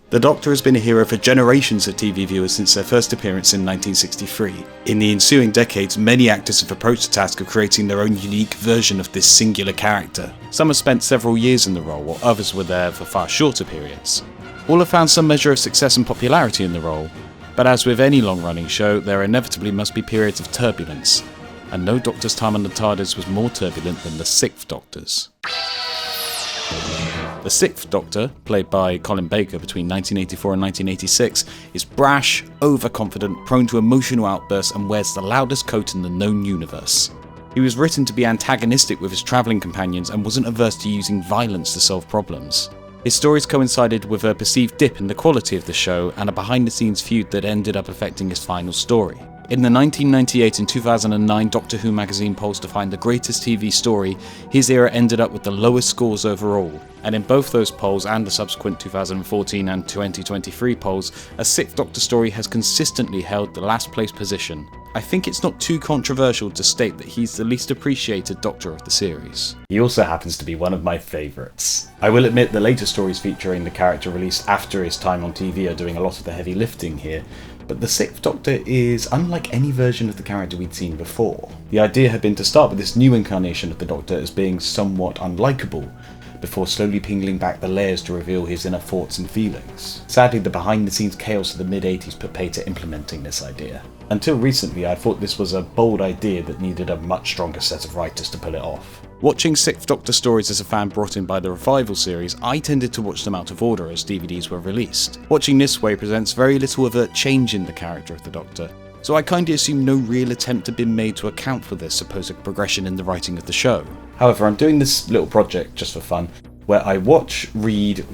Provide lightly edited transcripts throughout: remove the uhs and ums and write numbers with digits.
The Doctor has been a hero for generations of TV viewers since their first appearance in 1963. In the ensuing decades, many actors have approached the task of creating their own unique version of this singular character. Some have spent several years in the role, while others were there for far shorter periods. All have found some measure of success and popularity in the role, but as with any long-running show, there inevitably must be periods of turbulence, and no Doctor's time on the TARDIS was more turbulent than the Sixth Doctor's. The Sixth Doctor, played by Colin Baker between 1984 and 1986, is brash, overconfident, prone to emotional outbursts, and wears the loudest coat in the known universe. He was written to be antagonistic with his travelling companions and wasn't averse to using violence to solve problems. His stories coincided with a perceived dip in the quality of the show and a behind-the-scenes feud that ended up affecting his final story. In the 1998 and 2009 Doctor Who magazine polls to find the greatest TV story, his era ended up with the lowest scores overall, and in both those polls and the subsequent 2014 and 2023 polls, a Sixth Doctor story has consistently held the last place position. I think it's not too controversial to state that he's the least appreciated Doctor of the series. He also happens to be one of my favourites. I will admit the later stories featuring the character released after his time on TV are doing a lot of the heavy lifting here, but the Sixth Doctor is unlike any version of the character we'd seen before. The idea had been to start with this new incarnation of the Doctor as being somewhat unlikable, before slowly peeling back the layers to reveal his inner thoughts and feelings. Sadly, the behind-the-scenes chaos of the mid-80s put pay to implementing this idea. Until recently, I thought this was a bold idea that needed a much stronger set of writers to pull it off. Watching Sixth Doctor stories as a fan brought in by the Revival series, I tended to watch them out of order as DVDs were released. Watching this way presents very little overt change in the character of the Doctor, so I kinda assume no real attempt had been made to account for this supposed progression in the writing of the show. However, I'm doing this little project just for fun, where I watch, read,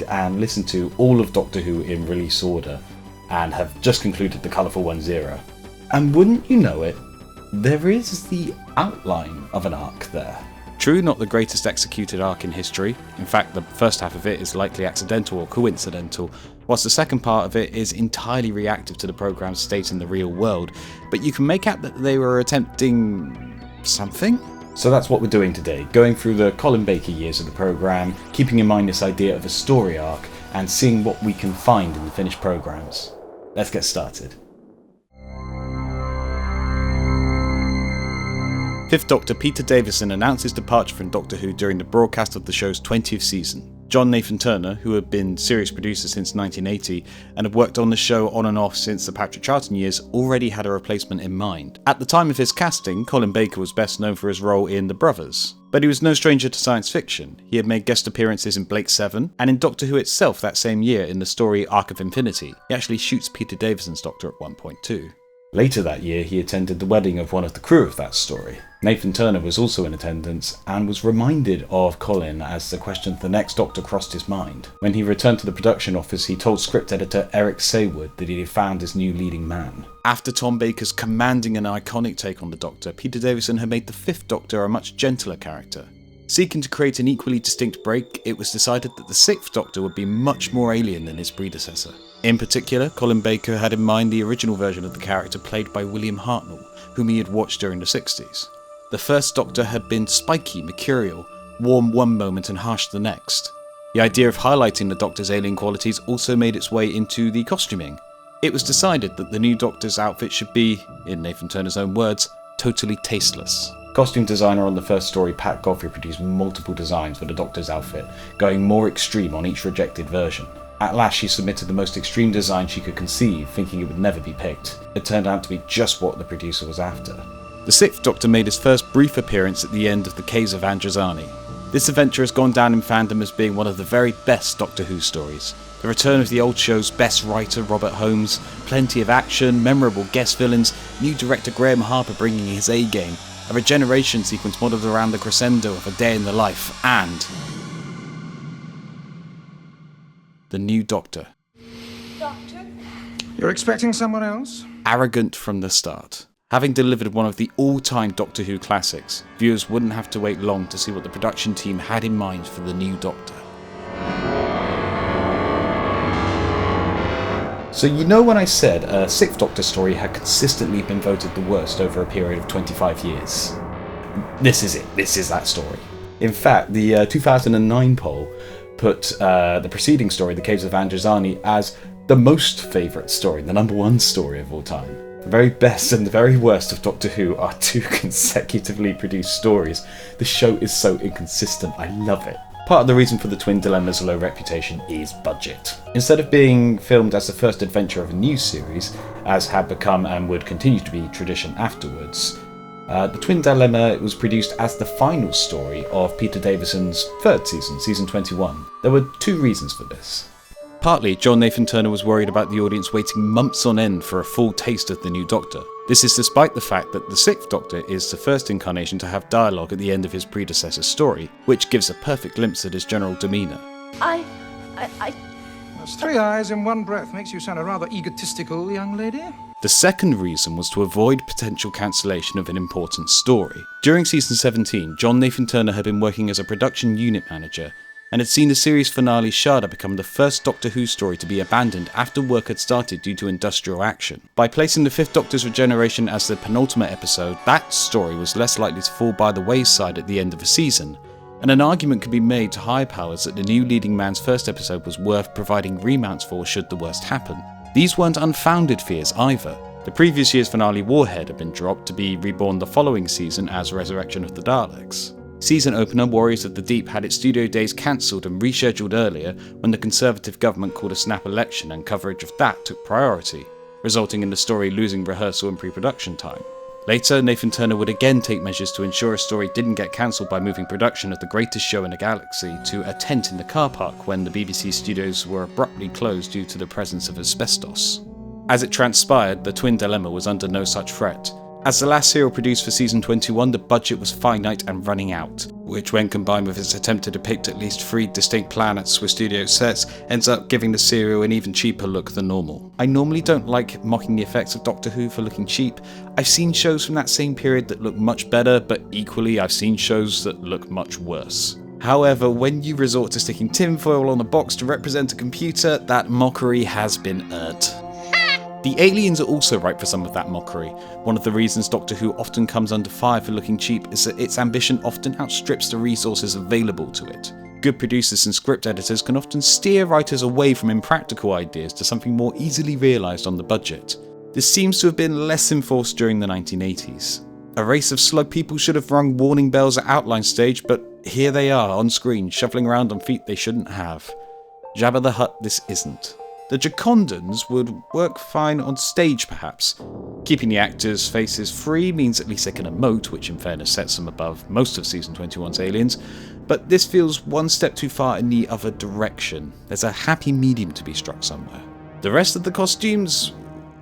and listen to all of Doctor Who in release order, and have just concluded the Colourful Ones era. And wouldn't you know it, there is the outline of an arc there. True, not the greatest executed arc in history. In fact, the first half of it is likely accidental or coincidental, whilst the second part of it is entirely reactive to the programme's state in the real world, but you can make out that they were attempting something? So that's what we're doing today, going through the Colin Baker years of the programme, keeping in mind this idea of a story arc, and seeing what we can find in the finished programmes. Let's get started. Fifth Doctor Peter Davison announced his departure from Doctor Who during the broadcast of the show's 20th season. John Nathan Turner, who had been series producer since 1980 and had worked on the show on and off since the Patrick Troughton years, already had a replacement in mind. At the time of his casting, Colin Baker was best known for his role in The Brothers. But he was no stranger to science fiction. He had made guest appearances in Blake 7 and in Doctor Who itself that same year in the story Arc of Infinity. He actually shoots Peter Davison's Doctor at one point too. Later that year, he attended the wedding of one of the crew of that story. Nathan Turner was also in attendance and was reminded of Colin as the question of the next Doctor crossed his mind. When he returned to the production office, he told script editor Eric Saywood that he had found his new leading man. After Tom Baker's commanding and iconic take on the Doctor, Peter Davison had made the Fifth Doctor a much gentler character. Seeking to create an equally distinct break, it was decided that the Sixth Doctor would be much more alien than his predecessor. In particular, Colin Baker had in mind the original version of the character played by William Hartnell, whom he had watched during the 60s. The first Doctor had been spiky, mercurial, warm one moment and harsh the next. The idea of highlighting the Doctor's alien qualities also made its way into the costuming. It was decided that the new Doctor's outfit should be, in Nathan Turner's own words, totally tasteless. Costume designer on the first story Pat Godfrey produced multiple designs for the Doctor's outfit, going more extreme on each rejected version. At last she submitted the most extreme design she could conceive, thinking it would never be picked. It turned out to be just what the producer was after. The Sixth Doctor made his first brief appearance at the end of The Caves of Androzani. This adventure has gone down in fandom as being one of the very best Doctor Who stories. The return of the old show's best writer Robert Holmes, plenty of action, memorable guest villains, new director Graham Harper bringing his A-game, a regeneration sequence modelled around the crescendo of A Day in the Life, and the new Doctor. Doctor? You're expecting someone else? Arrogant from the start. Having delivered one of the all-time Doctor Who classics, viewers wouldn't have to wait long to see what the production team had in mind for the new Doctor. So you know when I said a Sixth Doctor story had consistently been voted the worst over a period of 25 years? This is it. This is that story. In fact, the 2009 poll put the preceding story, The Caves of Androzani, as the most favourite story, the number one story of all time. The very best and the very worst of Doctor Who are two consecutively produced stories. The show is so inconsistent, I love it. Part of the reason for the Twin Dilemma's low reputation is budget. Instead of being filmed as the first adventure of a new series, as had become and would continue to be tradition afterwards, the Twin Dilemma was produced as the final story of Peter Davison's third season, season 21. There were two reasons for this. Partly, John Nathan Turner was worried about the audience waiting months on end for a full taste of the new Doctor. This is despite the fact that the Sixth Doctor is the first incarnation to have dialogue at the end of his predecessor's story, which gives a perfect glimpse at his general demeanour. That's three eyes in one breath. Makes you sound a rather egotistical young lady. The second reason was to avoid potential cancellation of an important story. During season 17, John Nathan Turner had been working as a production unit manager, and had seen the series finale Sharda become the first Doctor Who story to be abandoned after work had started due to industrial action. By placing the Fifth Doctor's regeneration as the penultimate episode, that story was less likely to fall by the wayside at the end of a season, and an argument could be made to high powers that the new leading man's first episode was worth providing remounts for should the worst happen. These weren't unfounded fears either. The previous year's finale Warhead had been dropped to be reborn the following season as Resurrection of the Daleks. Season opener Warriors of the Deep had its studio days cancelled and rescheduled earlier when the Conservative government called a snap election, and coverage of that took priority, resulting in the story losing rehearsal and pre-production time. Later, Nathan Turner would again take measures to ensure a story didn't get cancelled by moving production of The Greatest Show in the Galaxy to a tent in the car park when the BBC studios were abruptly closed due to the presence of asbestos. As it transpired, the Twin Dilemma was under no such threat. As the last serial produced for season 21, the budget was finite and running out, which when combined with its attempt to depict at least 3 distinct planets with studio sets, ends up giving the serial an even cheaper look than normal. I normally don't like mocking the effects of Doctor Who for looking cheap. I've seen shows from that same period that look much better, but equally I've seen shows that look much worse. However, when you resort to sticking tinfoil on a box to represent a computer, that mockery has been earned. The aliens are also ripe for some of that mockery. One of the reasons Doctor Who often comes under fire for looking cheap is that its ambition often outstrips the resources available to it. Good producers and script editors can often steer writers away from impractical ideas to something more easily realised on the budget. This seems to have been less enforced during the 1980s. A race of slug people should have rung warning bells at outline stage, but here they are on screen, shuffling around on feet they shouldn't have. Jabba the Hutt this isn't. The Gicondans would work fine on stage perhaps. Keeping the actors' faces free means at least they can emote, which in fairness sets them above most of season 21's aliens, but this feels one step too far in the other direction. There's a happy medium to be struck somewhere. The rest of the costumes?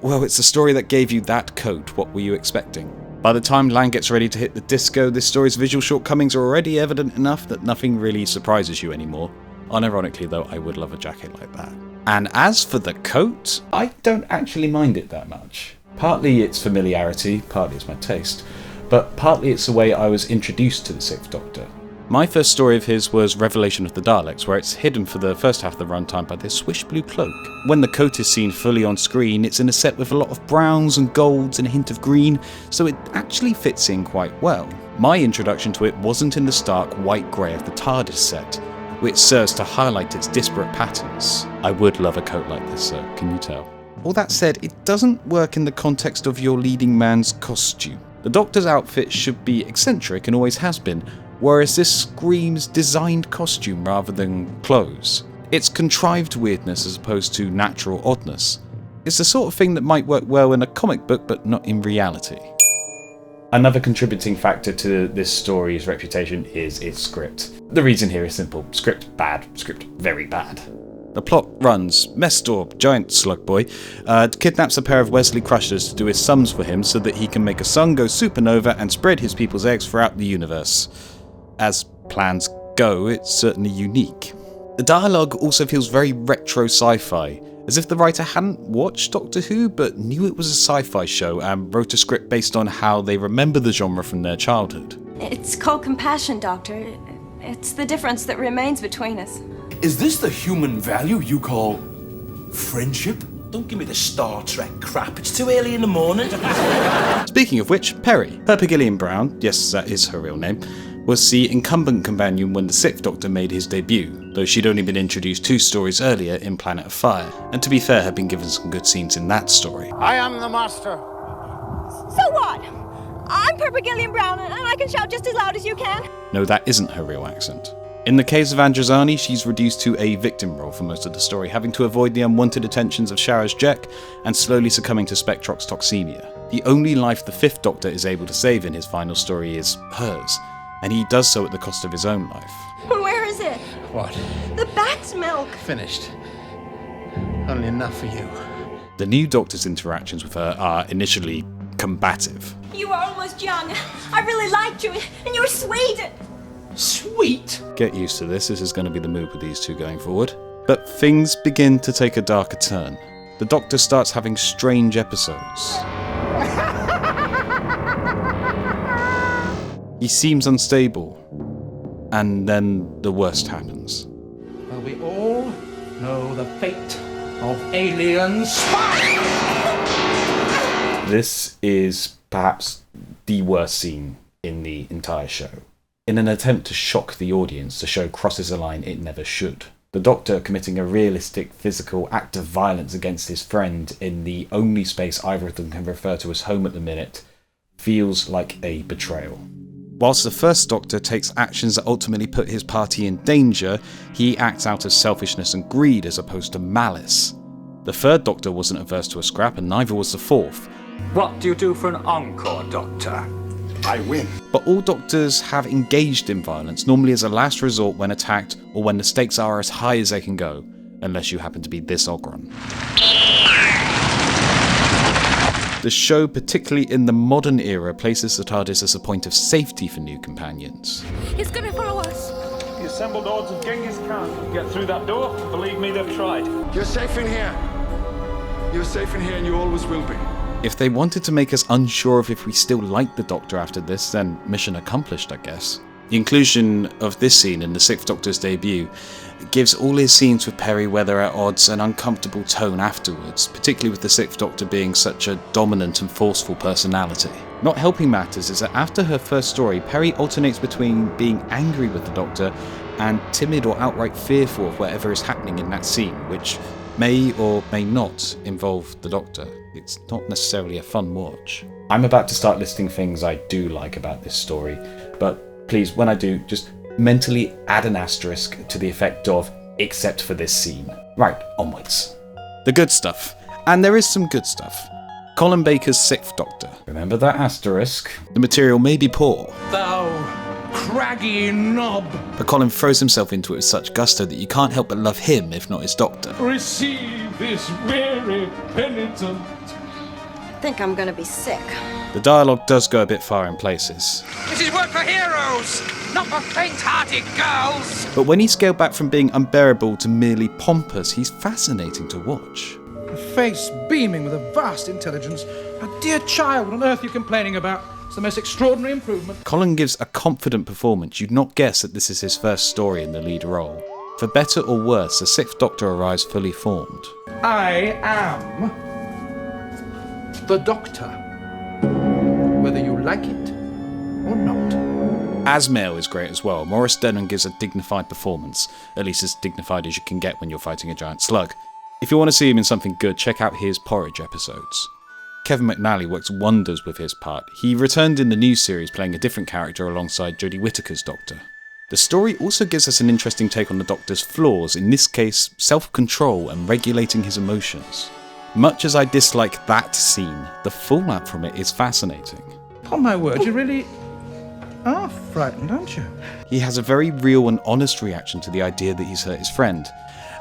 Well, it's a story that gave you that coat, what were you expecting? By the time Lang gets ready to hit the disco, this story's visual shortcomings are already evident enough that nothing really surprises you anymore. Unironically though, I would love a jacket like that. And as for the coat, I don't actually mind it that much. Partly it's familiarity, partly it's my taste, but partly it's the way I was introduced to the Sixth Doctor. My first story of his was Revelation of the Daleks, where it's hidden for the first half of the runtime by this swish blue cloak. When the coat is seen fully on screen, it's in a set with a lot of browns and golds and a hint of green, so it actually fits in quite well. My introduction to it wasn't in the stark white-grey of the TARDIS set, which serves to highlight its disparate patterns. I would love a coat like this, sir, can you tell? All that said, it doesn't work in the context of your leading man's costume. The Doctor's outfit should be eccentric and always has been, whereas this screams designed costume rather than clothes. It's contrived weirdness as opposed to natural oddness. It's the sort of thing that might work well in a comic book, but not in reality. Another contributing factor to this story's reputation is its script. The reason here is simple. Script bad. Script very bad. The plot runs, Mestor, giant slug boy, kidnaps a pair of Wesley Crushers to do his sums for him so that he can make a sun go supernova and spread his people's eggs throughout the universe. As plans go, it's certainly unique. The dialogue also feels very retro sci-fi, as if the writer hadn't watched Doctor Who but knew it was a sci-fi show and wrote a script based on how they remember the genre from their childhood. It's called compassion, Doctor. It's the difference that remains between us. Is this the human value you call friendship? Don't give me the Star Trek crap. It's too early in the morning. Speaking of which, Perry, Pepper Gillian Brown, yes, that is her real name, was the incumbent companion when the Sixth Doctor made his debut, though she'd only been introduced 2 stories earlier in Planet of Fire, and to be fair had been given some good scenes in that story. I am the master. So what? I'm Purple Gillian Brown, and I can shout just as loud as you can. No, that isn't her real accent. In the case of Androzani, she's reduced to a victim role for most of the story, having to avoid the unwanted attentions of Shara's Jek and slowly succumbing to Spectrox's toxemia. The only life the 5th Doctor is able to save in his final story is hers, and he does so at the cost of his own life. Where is it? What? The bat's milk. Finished. Only enough for you. The new Doctor's interactions with her are initially combative. You were almost young. I really liked you, and you were sweet. Sweet. Get used to this is going to be the mood with these two going forward. But things begin to take a darker turn. The Doctor starts having strange episodes. He seems unstable, and then the worst happens. Well, we all know the fate of alien spies! This is perhaps the worst scene in the entire show. In an attempt to shock the audience, the show crosses a line it never should. The Doctor committing a realistic physical act of violence against his friend in the only space either of them can refer to as home at the minute feels like a betrayal. Whilst the First Doctor takes actions that ultimately put his party in danger, he acts out of selfishness and greed as opposed to malice. The Third Doctor wasn't averse to a scrap, and neither was the Fourth. What do you do for an encore, Doctor? I win. But all Doctors have engaged in violence, normally as a last resort when attacked or when the stakes are as high as they can go, unless you happen to be this Ogron. The show, particularly in the modern era, places the TARDIS as a point of safety for new companions. He's gonna follow us. The assembled odds of Genghis Khan can get through that door. Believe me, they've tried. You're safe in here. You're safe in here and you always will be. If they wanted to make us unsure of if we still like the Doctor after this, then mission accomplished, I guess. The inclusion of this scene in the 6th Doctor's debut gives all his scenes with Peri, whether at odds, an uncomfortable tone afterwards, particularly with the 6th Doctor being such a dominant and forceful personality. Not helping matters is that after her first story, Peri alternates between being angry with the Doctor and timid or outright fearful of whatever is happening in that scene, which may or may not involve the Doctor. It's not necessarily a fun watch. I'm about to start listing things I do like about this story, but please, when I do, just mentally add an asterisk to the effect of, except for this scene. Right, onwards. The good stuff. And there is some good stuff. Colin Baker's 6th Doctor. Remember that asterisk? The material may be poor, Thou craggy knob! but Colin throws himself into it with such gusto that you can't help but love him, if not his Doctor. Receive this weary penitent. I think I'm gonna be sick. The dialogue does go a bit far in places. This is work for heroes, not for faint-hearted girls. But when he's scaled back from being unbearable to merely pompous, he's fascinating to watch. A face beaming with a vast intelligence. A dear child, what on earth are you complaining about? It's the most extraordinary improvement. Colin gives a confident performance. You'd not guess that this is his first story in the lead role. For better or worse, the 6th Doctor arrives fully formed. I am the Doctor, whether you like it or not. Asmail is great as well. Maurice Denman gives a dignified performance, at least as dignified as you can get when you're fighting a giant slug. If you want to see him in something good, check out his Porridge episodes. Kevin McNally works wonders with his part. He returned in the new series playing a different character alongside Jodie Whittaker's Doctor. The story also gives us an interesting take on the Doctor's flaws, in this case self-control and regulating his emotions. Much as I dislike that scene, the fallout from it is fascinating. Upon my word, you really are frightened, aren't you? He has a very real and honest reaction to the idea that he's hurt his friend,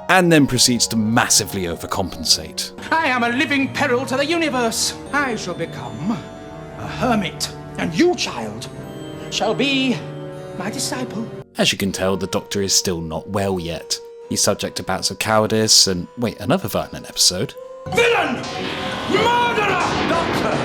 and then proceeds to massively overcompensate. I am a living peril to the universe. I shall become a hermit, and you, child, shall be my disciple. As you can tell, the Doctor is still not well yet. He's subject to bouts of cowardice and, wait, another violent episode? Villain! Murderer! Doctor!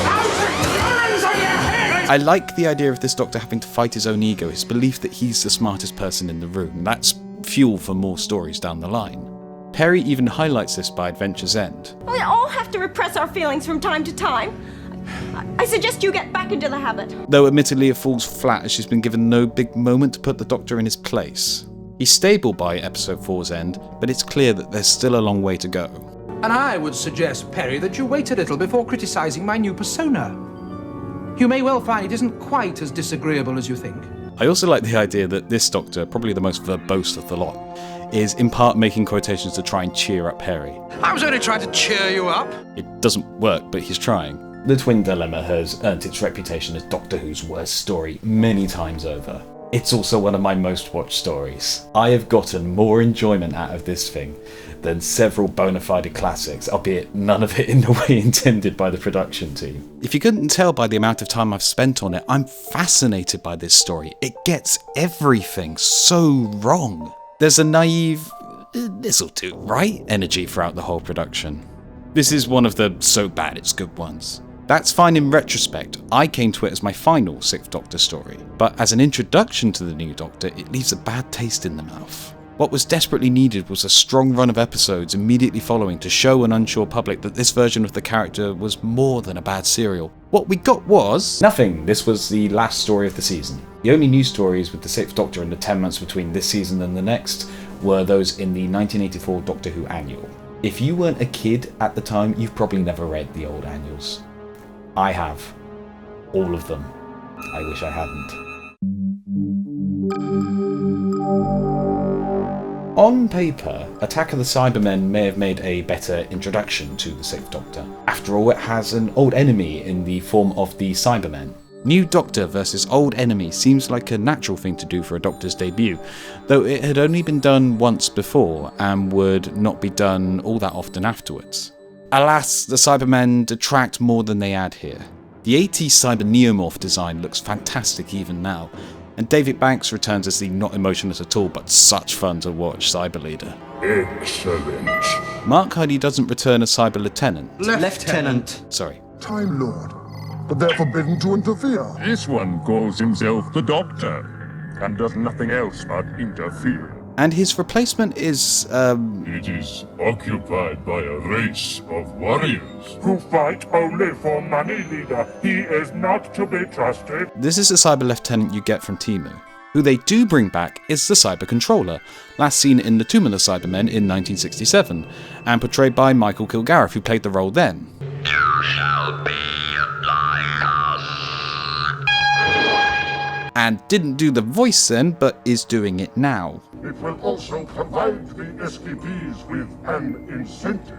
Out with hands on your head! I like the idea of this Doctor having to fight his own ego, his belief that he's the smartest person in the room. That's fuel for more stories down the line. Peri even highlights this by Adventure's End. We all have to repress our feelings from time to time. I suggest you get back into the habit. Though admittedly it falls flat as she's been given no big moment to put the Doctor in his place. He's stable by episode 4's end, but it's clear that there's still a long way to go. And I would suggest, Perry, that you wait a little before criticising my new persona. You may well find it isn't quite as disagreeable as you think. I also like the idea that this Doctor, probably the most verbose of the lot, is in part making quotations to try and cheer up Perry. I was only trying to cheer you up. It doesn't work, but he's trying. The Twin Dilemma has earned its reputation as Doctor Who's worst story many times over. It's also one of my most watched stories. I have gotten more enjoyment out of this thing than several bona fide classics, albeit none of it in the way intended by the production team. If you couldn't tell by the amount of time I've spent on it, I'm fascinated by this story. It gets everything so wrong. There's a naive, this'll do, right? Energy throughout the whole production. This is one of the so bad it's good ones. That's fine in retrospect. I came to it as my final 6th Doctor story, but as an introduction to the new Doctor, it leaves a bad taste in the mouth. What was desperately needed was a strong run of episodes immediately following to show an unsure public that this version of the character was more than a bad serial. What we got was nothing. This was the last story of the season. The only news stories with the 6th Doctor in the 10 months between this season and the next were those in the 1984 Doctor Who annual. If you weren't a kid at the time, you've probably never read the old annuals. I have. All of them. I wish I hadn't. On paper, Attack of the Cybermen may have made a better introduction to the 6th Doctor. After all, it has an old enemy in the form of the Cybermen. New Doctor versus old enemy seems like a natural thing to do for a Doctor's debut, though it had only been done once before and would not be done all that often afterwards. Alas, the Cybermen detract more than they add here. The 80s Cyber Neomorph design looks fantastic even now, and David Banks returns as the not emotionless at all but such fun to watch Cyber Leader. Excellent. Mark Hardy doesn't return as Cyber Lieutenant. Lieutenant. Sorry. Time Lord, but they're forbidden to interfere. This one calls himself the Doctor, and does nothing else but interfere. And his replacement is, It is occupied by a race of warriors who fight only for money, leader. He is not to be trusted. This is the Cyber Lieutenant you get from Timu. Who they do bring back is the Cyber Controller, last seen in The Tomb of the Cybermen in 1967, and portrayed by Michael Kilgareth, who played the role then. You shall be like us. And didn't do the voice then, but is doing it now. It will also provide the escapees with an incentive.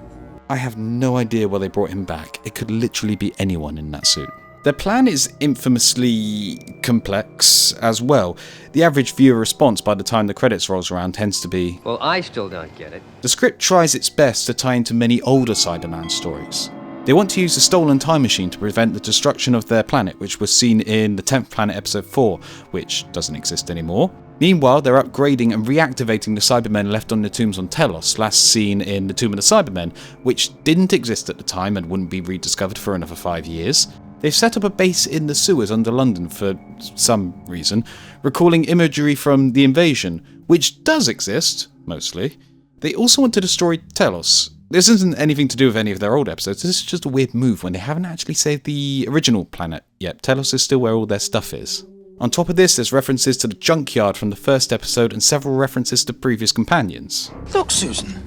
I have no idea why they brought him back. It could literally be anyone in that suit. Their plan is infamously complex as well. The average viewer response by the time the credits rolls around tends to be, well, I still don't get it. The script tries its best to tie into many older Cyberman stories. They want to use a stolen time machine to prevent the destruction of their planet, which was seen in the 10th Planet episode 4, which doesn't exist anymore. Meanwhile, they're upgrading and reactivating the Cybermen left on the tombs on Telos, last seen in The Tomb of the Cybermen, which didn't exist at the time and wouldn't be rediscovered for another 5 years. They've set up a base in the sewers under London for some reason, recalling imagery from The Invasion, which does exist, mostly. They also want to destroy Telos. This isn't anything to do with any of their old episodes, this is just a weird move when they haven't actually saved the original planet yet. Telos is still where all their stuff is. On top of this, there's references to the junkyard from the first episode and several references to previous companions. Look, Susan.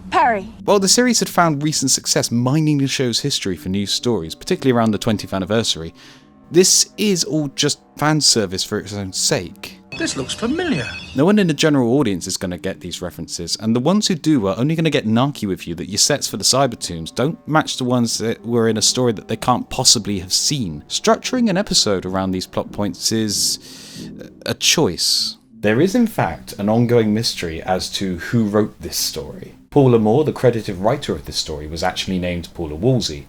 Perry. While the series had found recent success mining the show's history for new stories, particularly around the 20th anniversary, this is all just fan service for its own sake. This looks familiar. No one in the general audience is going to get these references, and the ones who do are only going to get narky with you that your sets for the Cybertombs don't match the ones that were in a story that they can't possibly have seen. Structuring an episode around these plot points is a choice. There is in fact an ongoing mystery as to who wrote this story. Paula Moore, the credited writer of this story, was actually named Paula Woolsey,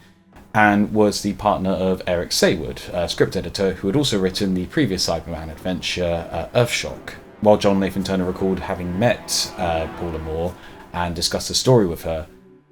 and was the partner of Eric Saywood, a script editor who had also written the previous Cyberman adventure, Earthshock. While John Nathan Turner recalled having met Paula Moore and discussed the story with her,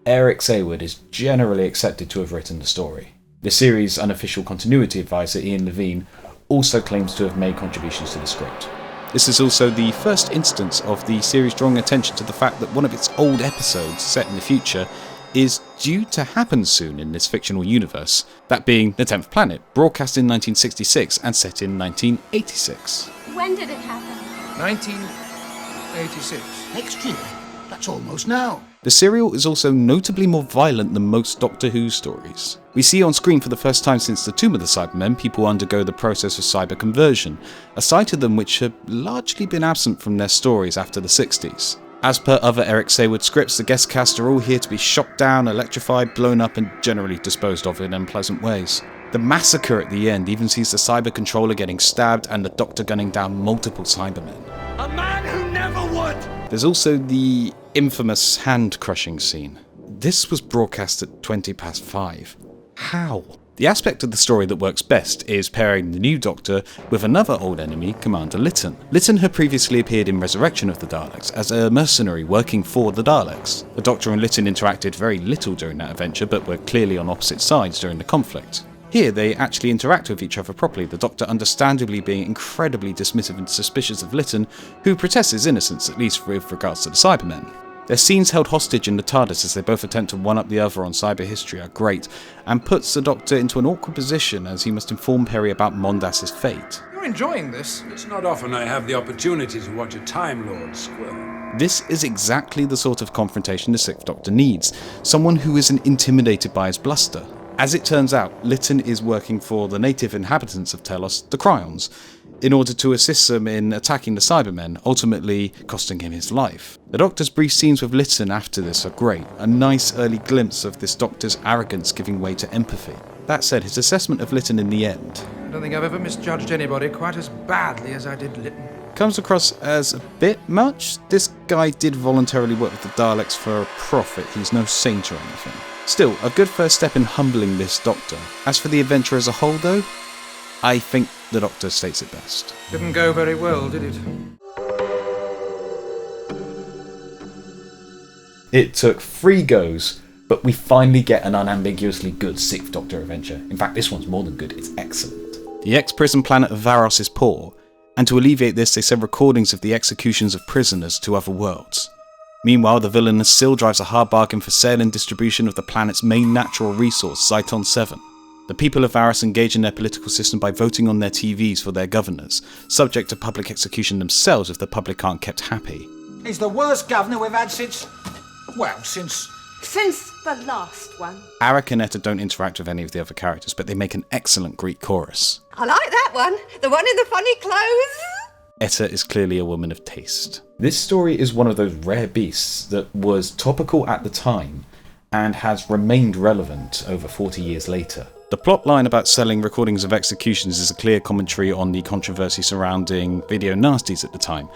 Eric Saywood is generally accepted to have written the story. The series' unofficial continuity advisor, Ian Levine, also claims to have made contributions to the script. This is also the first instance of the series drawing attention to the fact that one of its old episodes, set in the future, is due to happen soon in this fictional universe, that being The 10th Planet, broadcast in 1966 and set in 1986. When did it happen? 19 86. Next year? That's almost now. The serial is also notably more violent than most Doctor Who stories. We see on screen for the first time since the Tomb of the Cybermen people undergo the process of cyber conversion, a side to them which had largely been absent from their stories after the 60s. As per other Eric Saywood scripts, the guest cast are all here to be shot down, electrified, blown up and generally disposed of in unpleasant ways. The massacre at the end even sees the cyber controller getting stabbed and the Doctor gunning down multiple Cybermen. A man who never would! There's also the infamous hand-crushing scene. This was broadcast at 5:20. How? The aspect of the story that works best is pairing the new Doctor with another old enemy, Commander Lytton. Lytton had previously appeared in Resurrection of the Daleks as a mercenary working for the Daleks. The Doctor and Lytton interacted very little during that adventure, but were clearly on opposite sides during the conflict. Here, they actually interact with each other properly, the Doctor understandably being incredibly dismissive and suspicious of Lytton, who protests his innocence, at least with regards to the Cybermen. Their scenes held hostage in the TARDIS as they both attempt to one-up the other on cyber history are great, and puts the Doctor into an awkward position as he must inform Peri about Mondas's fate. You're enjoying this? It's not often I have the opportunity to watch a Time Lord squirm. This is exactly the sort of confrontation the Sixth Doctor needs, someone who isn't intimidated by his bluster. As it turns out, Lytton is working for the native inhabitants of Telos, the Cryons, in order to assist them in attacking the Cybermen, ultimately costing him his life. The Doctor's brief scenes with Lytton after this are great, a nice early glimpse of this Doctor's arrogance giving way to empathy. That said, his assessment of Lytton in the end... I don't think I've ever misjudged anybody quite as badly as I did Lytton. Comes across as a bit much. This guy did voluntarily work with the Daleks for a profit, he's no saint or anything. Still, a good first step in humbling this Doctor. As for the adventure as a whole though, I think the Doctor states it best. Didn't go very well, did it? It took 3 goes, but we finally get an unambiguously good Sixth Doctor adventure. In fact, this one's more than good, it's excellent. The ex-prison planet of Varos is poor, and to alleviate this they send recordings of the executions of prisoners to other worlds. Meanwhile, the villainous Syl drives a hard bargain for sale and distribution of the planet's main natural resource, Zyton 7. The people of Varos engage in their political system by voting on their TVs for their governors, subject to public execution themselves if the public aren't kept happy. He's the worst governor we've had since the last one. Arak and Etta don't interact with any of the other characters, but they make an excellent Greek chorus. I like that one. The one in the funny clothes. Etta is clearly a woman of taste. This story is one of those rare beasts that was topical at the time and has remained relevant over 40 years later. The plot line about selling recordings of executions is a clear commentary on the controversy surrounding video nasties at the time,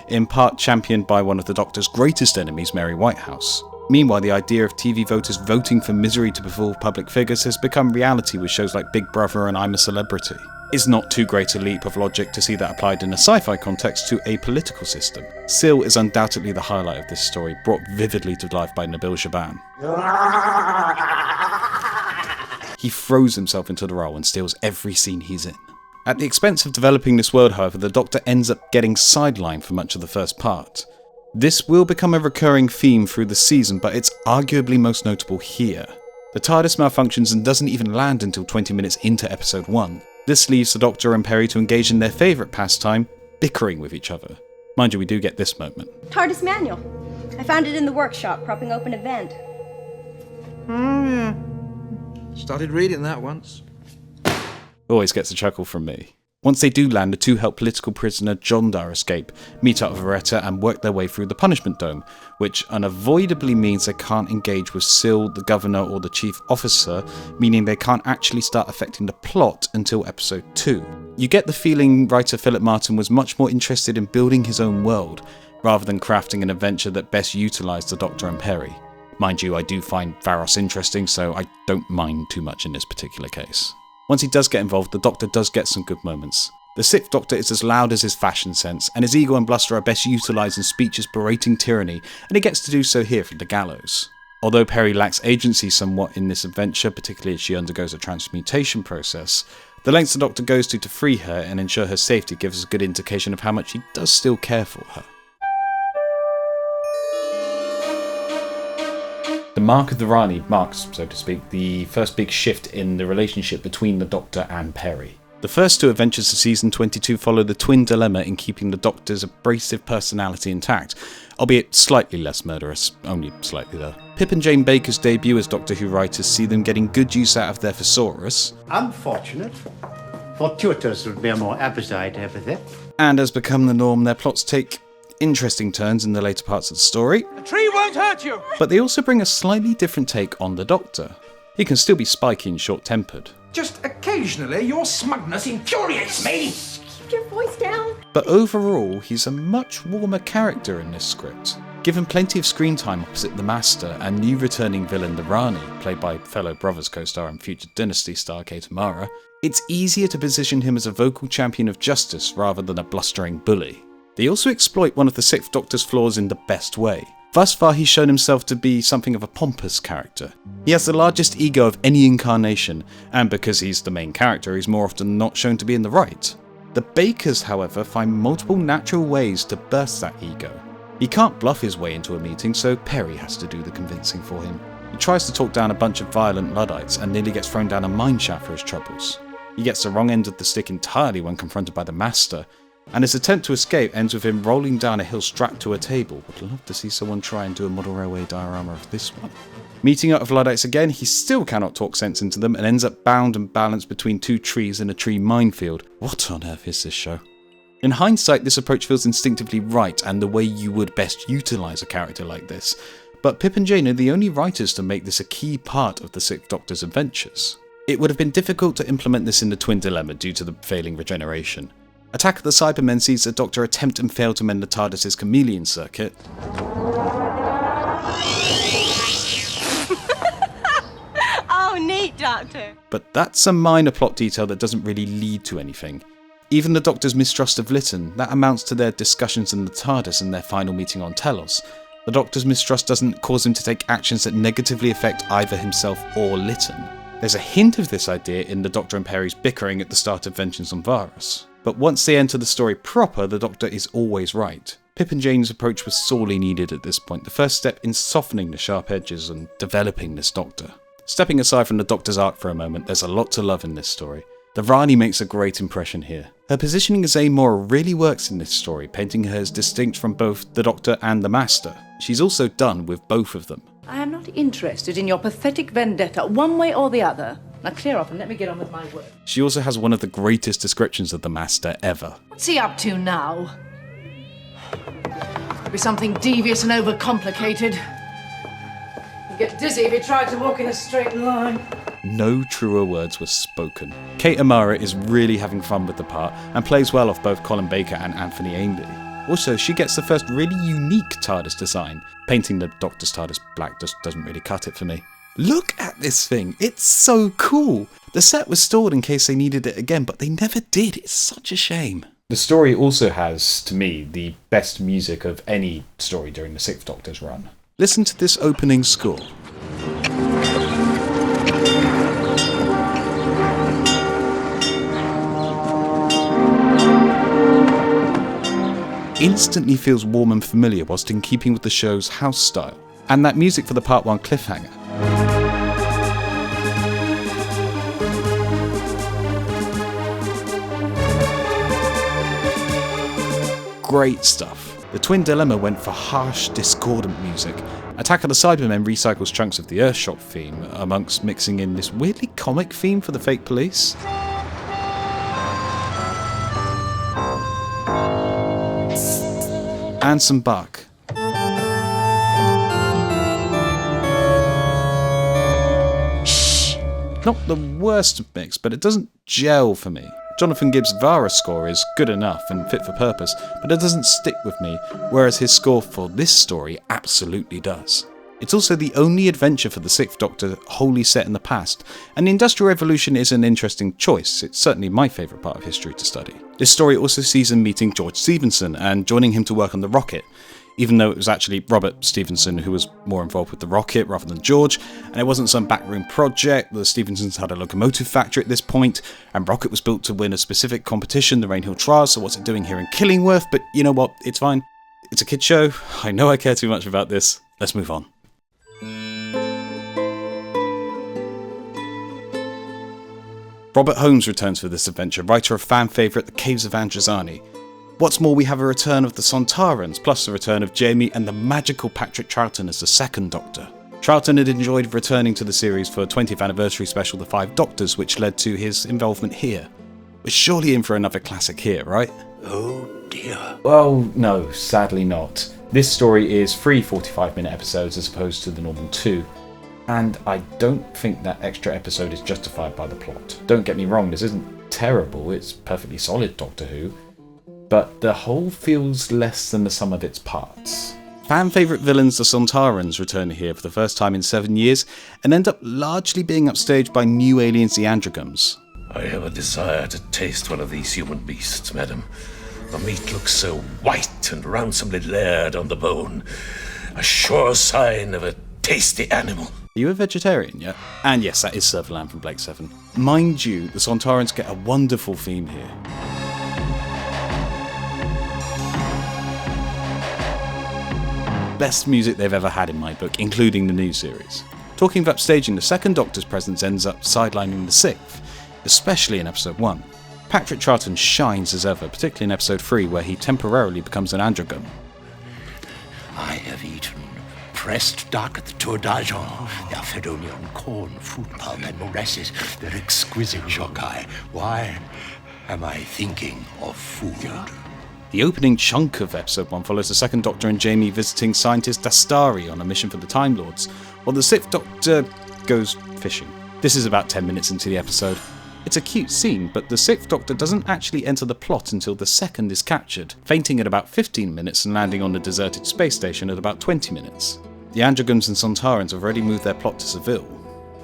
in part championed by one of the Doctor's greatest enemies, Mary Whitehouse. Meanwhile, the idea of TV voters voting for misery to befall public figures has become reality with shows like Big Brother and I'm a Celebrity. It's not too great a leap of logic to see that applied in a sci-fi context to a political system. Syl is undoubtedly the highlight of this story, brought vividly to life by Nabil Shaban. He throws himself into the role and steals every scene he's in. At the expense of developing this world, however, the Doctor ends up getting sidelined for much of the first part. This will become a recurring theme through the season, but it's arguably most notable here. The TARDIS malfunctions and doesn't even land until 20 minutes into episode 1. This leaves the Doctor and Peri to engage in their favourite pastime, bickering with each other. Mind you, we do get this moment. TARDIS manual. I found it in the workshop, propping open a vent. Yeah. Started reading that once. Always gets a chuckle from me. Once they do land, the two help political prisoner Jondar escape, meet up with Areta and work their way through the punishment dome, which unavoidably means they can't engage with Syl, the governor or the chief officer, meaning they can't actually start affecting the plot until episode 2. You get the feeling writer Philip Martin was much more interested in building his own world, rather than crafting an adventure that best utilised the Doctor and Peri. Mind you, I do find Varos interesting, so I don't mind too much in this particular case. Once he does get involved, the Doctor does get some good moments. The Sixth Doctor is as loud as his fashion sense, and his ego and bluster are best utilised in speeches berating tyranny, and he gets to do so here from the gallows. Although Peri lacks agency somewhat in this adventure, particularly as she undergoes a transmutation process, the lengths the Doctor goes to free her and ensure her safety gives us a good indication of how much he does still care for her. The Mark of the Rani marks, so to speak, the first big shift in the relationship between the Doctor and Peri. The first two adventures of Season 22 follow the twin dilemma in keeping the Doctor's abrasive personality intact, albeit slightly less murderous, only slightly though. Pip and Jane Baker's debut as Doctor Who writers see them getting good use out of their thesaurus. Unfortunate. Fortuitous would be a more apposite epithet. And as become the norm, their plots take interesting turns in the later parts of the story. The tree won't hurt you! But they also bring a slightly different take on the Doctor. He can still be spiky and short-tempered. Just occasionally, your smugness infuriates me. Keep your voice down. But overall, he's a much warmer character in this script. Given plenty of screen time opposite the Master and new returning villain the Rani, played by fellow Brothers co-star and future Dynasty star Kate O'Mara, it's easier to position him as a vocal champion of justice rather than a blustering bully. They also exploit one of the Sixth Doctor's flaws in the best way. Thus far, he's shown himself to be something of a pompous character. He has the largest ego of any incarnation, and because he's the main character, he's more often not shown to be in the right. The Bakers, however, find multiple natural ways to burst that ego. He can't bluff his way into a meeting, so Perry has to do the convincing for him. He tries to talk down a bunch of violent Luddites and nearly gets thrown down a mineshaft for his troubles. He gets the wrong end of the stick entirely when confronted by the Master, and his attempt to escape ends with him rolling down a hill strapped to a table. Would love to see someone try and do a model railway diorama of this one. Meeting up with Luddites again, he still cannot talk sense into them and ends up bound and balanced between two trees in a tree minefield. What on earth is this show? In hindsight, this approach feels instinctively right and the way you would best utilise a character like this, but Pip and Jane are the only writers to make this a key part of the Sixth Doctor's adventures. It would have been difficult to implement this in the Twin Dilemma due to the failing regeneration. Attack of the Cybermen sees the Doctor attempt and fail to mend the TARDIS's chameleon circuit. Oh, neat, Doctor. But that's a minor plot detail that doesn't really lead to anything. Even the Doctor's mistrust of Lytton, that amounts to their discussions in the TARDIS and their final meeting on Telos. The Doctor's mistrust doesn't cause him to take actions that negatively affect either himself or Lytton. There's a hint of this idea in the Doctor and Perry's bickering at the start of Vengeance on Varus. But once they enter the story proper, the Doctor is always right. Pip and Jane's approach was sorely needed at this point, the first step in softening the sharp edges and developing this Doctor. Stepping aside from the Doctor's arc for a moment, there's a lot to love in this story. The Rani makes a great impression here. Her positioning as Amora really works in this story, painting her as distinct from both the Doctor and the Master. She's also done with both of them. I am not interested in your pathetic vendetta, one way or the other. Now clear up and let me get on with my work. She also has one of the greatest descriptions of the Master ever. What's he up to now? Could be something devious and overcomplicated. You'd get dizzy if you tried to walk in a straight line. No truer words were spoken. Kate O'Mara is really having fun with the part and plays well off both Colin Baker and Anthony Ainley. Also, she gets the first really unique TARDIS design. Painting the Doctor's TARDIS black just doesn't really cut it for me. Look at this thing, it's so cool! The set was stored in case they needed it again, but they never did, it's such a shame. The story also has, to me, the best music of any story during the Sixth Doctor's run. Listen to this opening score. Instantly feels warm and familiar whilst in keeping with the show's house style, and that music for the Part 1 cliffhanger. Great stuff. The Twin Dilemma went for harsh, discordant music. Attack of the Cybermen recycles chunks of the Earthshock theme, amongst mixing in this weirdly comic theme for the fake police. And some Bach. Not the worst mix, but it doesn't gel for me. Jonathan Gibbs' Varus score is good enough and fit for purpose, but it doesn't stick with me, whereas his score for this story absolutely does. It's also the only adventure for the Sixth Doctor wholly set in the past, and the Industrial Revolution is an interesting choice. It's certainly my favourite part of history to study. This story also sees him meeting George Stephenson and joining him to work on the rocket, even though it was actually Robert Stephenson who was more involved with the rocket rather than George, and it wasn't some backroom project. The Stephensons had a locomotive factory at this point, and Rocket was built to win a specific competition, the Rainhill Trials, so what's it doing here in Killingworth? But you know what, it's fine. It's a kid's show, I know I care too much about this, let's move on. Robert Holmes returns for this adventure, writer of fan favourite The Caves of Androzani. What's more, we have a return of the Sontarans, plus the return of Jamie and the magical Patrick Troughton as the second Doctor. Troughton had enjoyed returning to the series for a 20th anniversary special The Five Doctors, which led to his involvement here. We're surely in for another classic here, right? Oh dear. Well, no, sadly not. This story is 3 45-minute episodes as opposed to the normal 2. And I don't think that extra episode is justified by the plot. Don't get me wrong, this isn't terrible, it's perfectly solid Doctor Who. But the whole feels less than the sum of its parts. Fan favourite villains the Sontarans return here for the first time in 7 years and end up largely being upstaged by new aliens the Androgams. I have a desire to taste one of these human beasts, madam. The meat looks so white and ransomly layered on the bone. A sure sign of a tasty animal. Are you a vegetarian yet? And yes, that is Sutherland from Blake 7. Mind you, the Sontarans get a wonderful theme here. Best music they've ever had in my book, including the new series. Talking of upstaging, the second Doctor's presence ends up sidelining the sixth, especially in episode 1. Patrick Troughton shines as ever, particularly in episode 3 where he temporarily becomes an androgon. I have eaten pressed duck at the Tour d'Argent. They are fed only on corn, fruit pulp and molasses. They're exquisite, Shokai. Why am I thinking of food? The opening chunk of episode 1 follows the second Doctor and Jamie visiting scientist Dastari on a mission for the Time Lords, while the sixth Doctor goes fishing. This is about 10 minutes into the episode. It's a cute scene, but the sixth Doctor doesn't actually enter the plot until the second is captured, fainting at about 15 minutes and landing on the deserted space station at about 20 minutes. The Androgams and Sontarans have already moved their plot to Seville.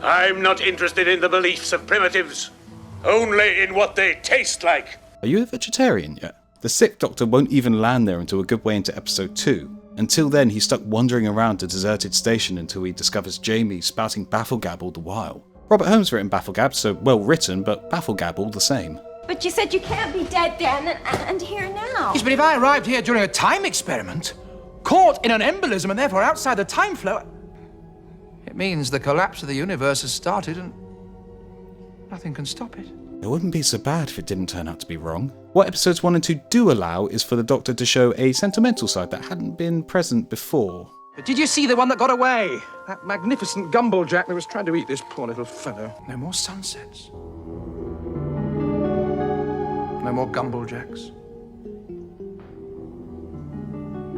I'm not interested in the beliefs of primitives, only in what they taste like. Are you a vegetarian yet? The sixth Doctor won't even land there until a good way into episode 2. Until then, he's stuck wandering around a deserted station until he discovers Jamie spouting bafflegab all the while. Robert Holmes written bafflegab, so well written, but bafflegab all the same. But you said you can't be dead then, and here now. Yes, but if I arrived here during a time experiment, caught in an embolism and therefore outside the time flow, it means the collapse of the universe has started and nothing can stop it. It wouldn't be so bad if it didn't turn out to be wrong. What episodes 1 and 2 do allow is for the Doctor to show a sentimental side that hadn't been present before. But did you see the one that got away? That magnificent gumblejack that was trying to eat this poor little fellow. No more sunsets. No more gumblejacks.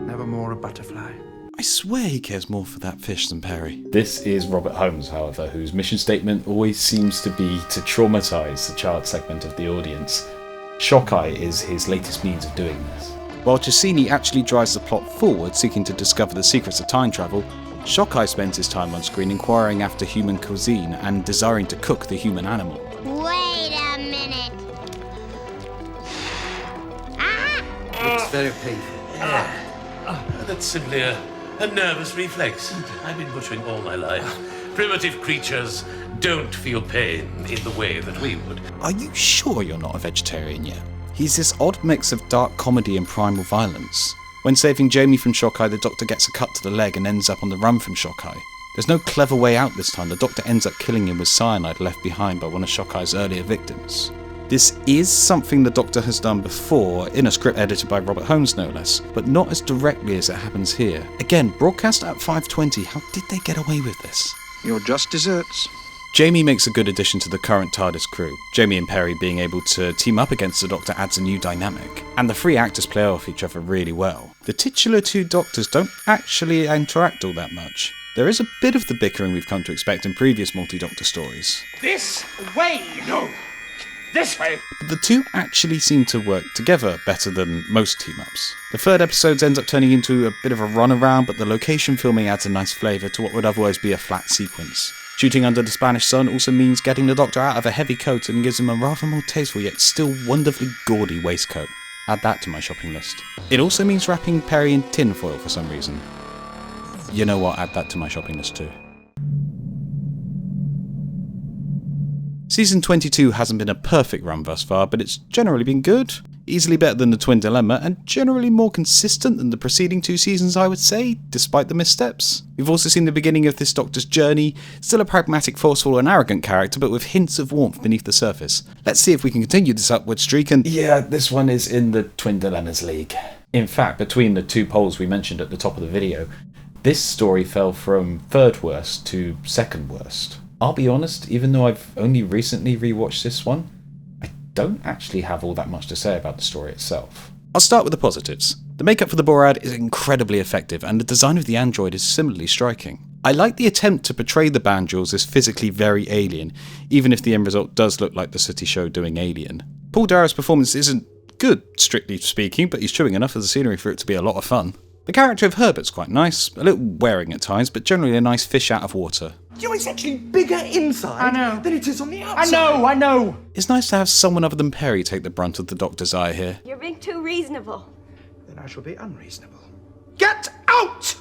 Never more a butterfly. I swear he cares more for that fish than Perry. This is Robert Holmes, however, whose mission statement always seems to be to traumatise the child segment of the audience. Shokai is his latest means of doing this. While Cassini actually drives the plot forward, seeking to discover the secrets of time travel, Shokai spends his time on screen inquiring after human cuisine and desiring to cook the human animal. Wait a minute. It's very painful. That's simply a nervous reflex. I've been butchering all my life. Primitive creatures don't feel pain in the way that we would. Are you sure you're not a vegetarian yet? He's this odd mix of dark comedy and primal violence. When saving Jamie from Shokai, the Doctor gets a cut to the leg and ends up on the run from Shokai. There's no clever way out this time. The Doctor ends up killing him with cyanide left behind by one of Shokai's earlier victims. This is something the Doctor has done before, in a script edited by Robert Holmes no less, but not as directly as it happens here. Again, broadcast at 5:20, how did they get away with this? You're just desserts. Jamie makes a good addition to the current TARDIS crew. Jamie and Perry being able to team up against the Doctor adds a new dynamic, and the three actors play off each other really well. The titular two Doctors don't actually interact all that much. There is a bit of the bickering we've come to expect in previous multi-Doctor stories. This way! No! This way! But the two actually seem to work together better than most team-ups. The third episode ends up turning into a bit of a runaround, but the location filming adds a nice flavour to what would otherwise be a flat sequence. Shooting under the Spanish sun also means getting the Doctor out of a heavy coat and gives him a rather more tasteful yet still wonderfully gaudy waistcoat. Add that to my shopping list. It also means wrapping Perry in tinfoil for some reason. You know what, add that to my shopping list too. Season 22 hasn't been a perfect run thus far, but it's generally been good. Easily better than the Twin Dilemma, and generally more consistent than the preceding 2 seasons, I would say, despite the missteps. We've also seen the beginning of this Doctor's journey, still a pragmatic, forceful and arrogant character, but with hints of warmth beneath the surface. Let's see if we can continue this upward streak, and yeah, this one is in the Twin Dilemmas league. In fact, between the 2 polls we mentioned at the top of the video, this story fell from 3rd worst to 2nd worst. I'll be honest, even though I've only recently rewatched this one, I don't actually have all that much to say about the story itself. I'll start with the positives. The makeup for the Borad is incredibly effective, and the design of the android is similarly striking. I like the attempt to portray the Banjals as physically very alien, even if the end result does look like the Sooty Show doing Alien. Paul Darrow's performance isn't good, strictly speaking, but he's chewing enough of the scenery for it to be a lot of fun. The character of Herbert's quite nice, a little wearing at times, but generally a nice fish out of water. You know, it's actually bigger inside than it is on the outside. I know! It's nice to have someone other than Perry take the brunt of the Doctor's eye here. You're being too reasonable. Then I shall be unreasonable. Get out!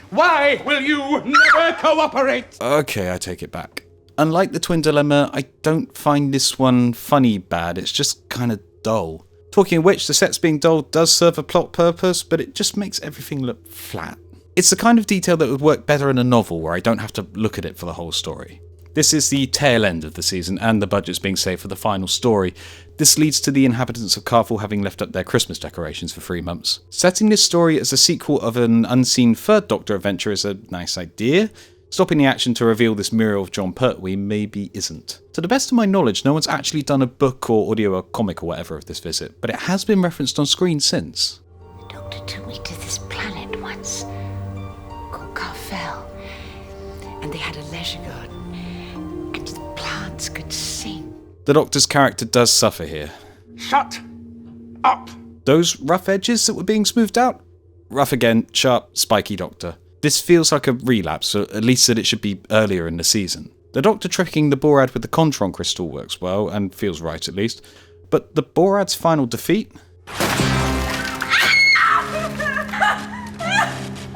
Why will you never cooperate? Okay, I take it back. Unlike the Twin Dilemma, I don't find this one funny bad, it's just kinda dull. Talking of which, the sets being dull does serve a plot purpose, but it just makes everything look flat. It's the kind of detail that would work better in a novel where I don't have to look at it for the whole story. This is the tail end of the season, and the budget's being saved for the final story. This leads to the inhabitants of Carful having left up their Christmas decorations for 3 months. Setting this story as a sequel of an unseen 3rd Doctor adventure is a nice idea. Stopping the action to reveal this mural of John Pertwee maybe isn't. To the best of my knowledge, no one's actually done a book or audio or comic or whatever of this visit, but it has been referenced on screen since. The Doctor took me to this planet once, called Carfel, and they had a leisure garden, and the plants could sing. The Doctor's character does suffer here. Shut up! Those rough edges that were being smoothed out? Rough again, sharp, spiky Doctor. This feels like a relapse, or at least that it should be earlier in the season. The Doctor tricking the Borad with the Contron crystal works well, and feels right at least, but the Borad's final defeat?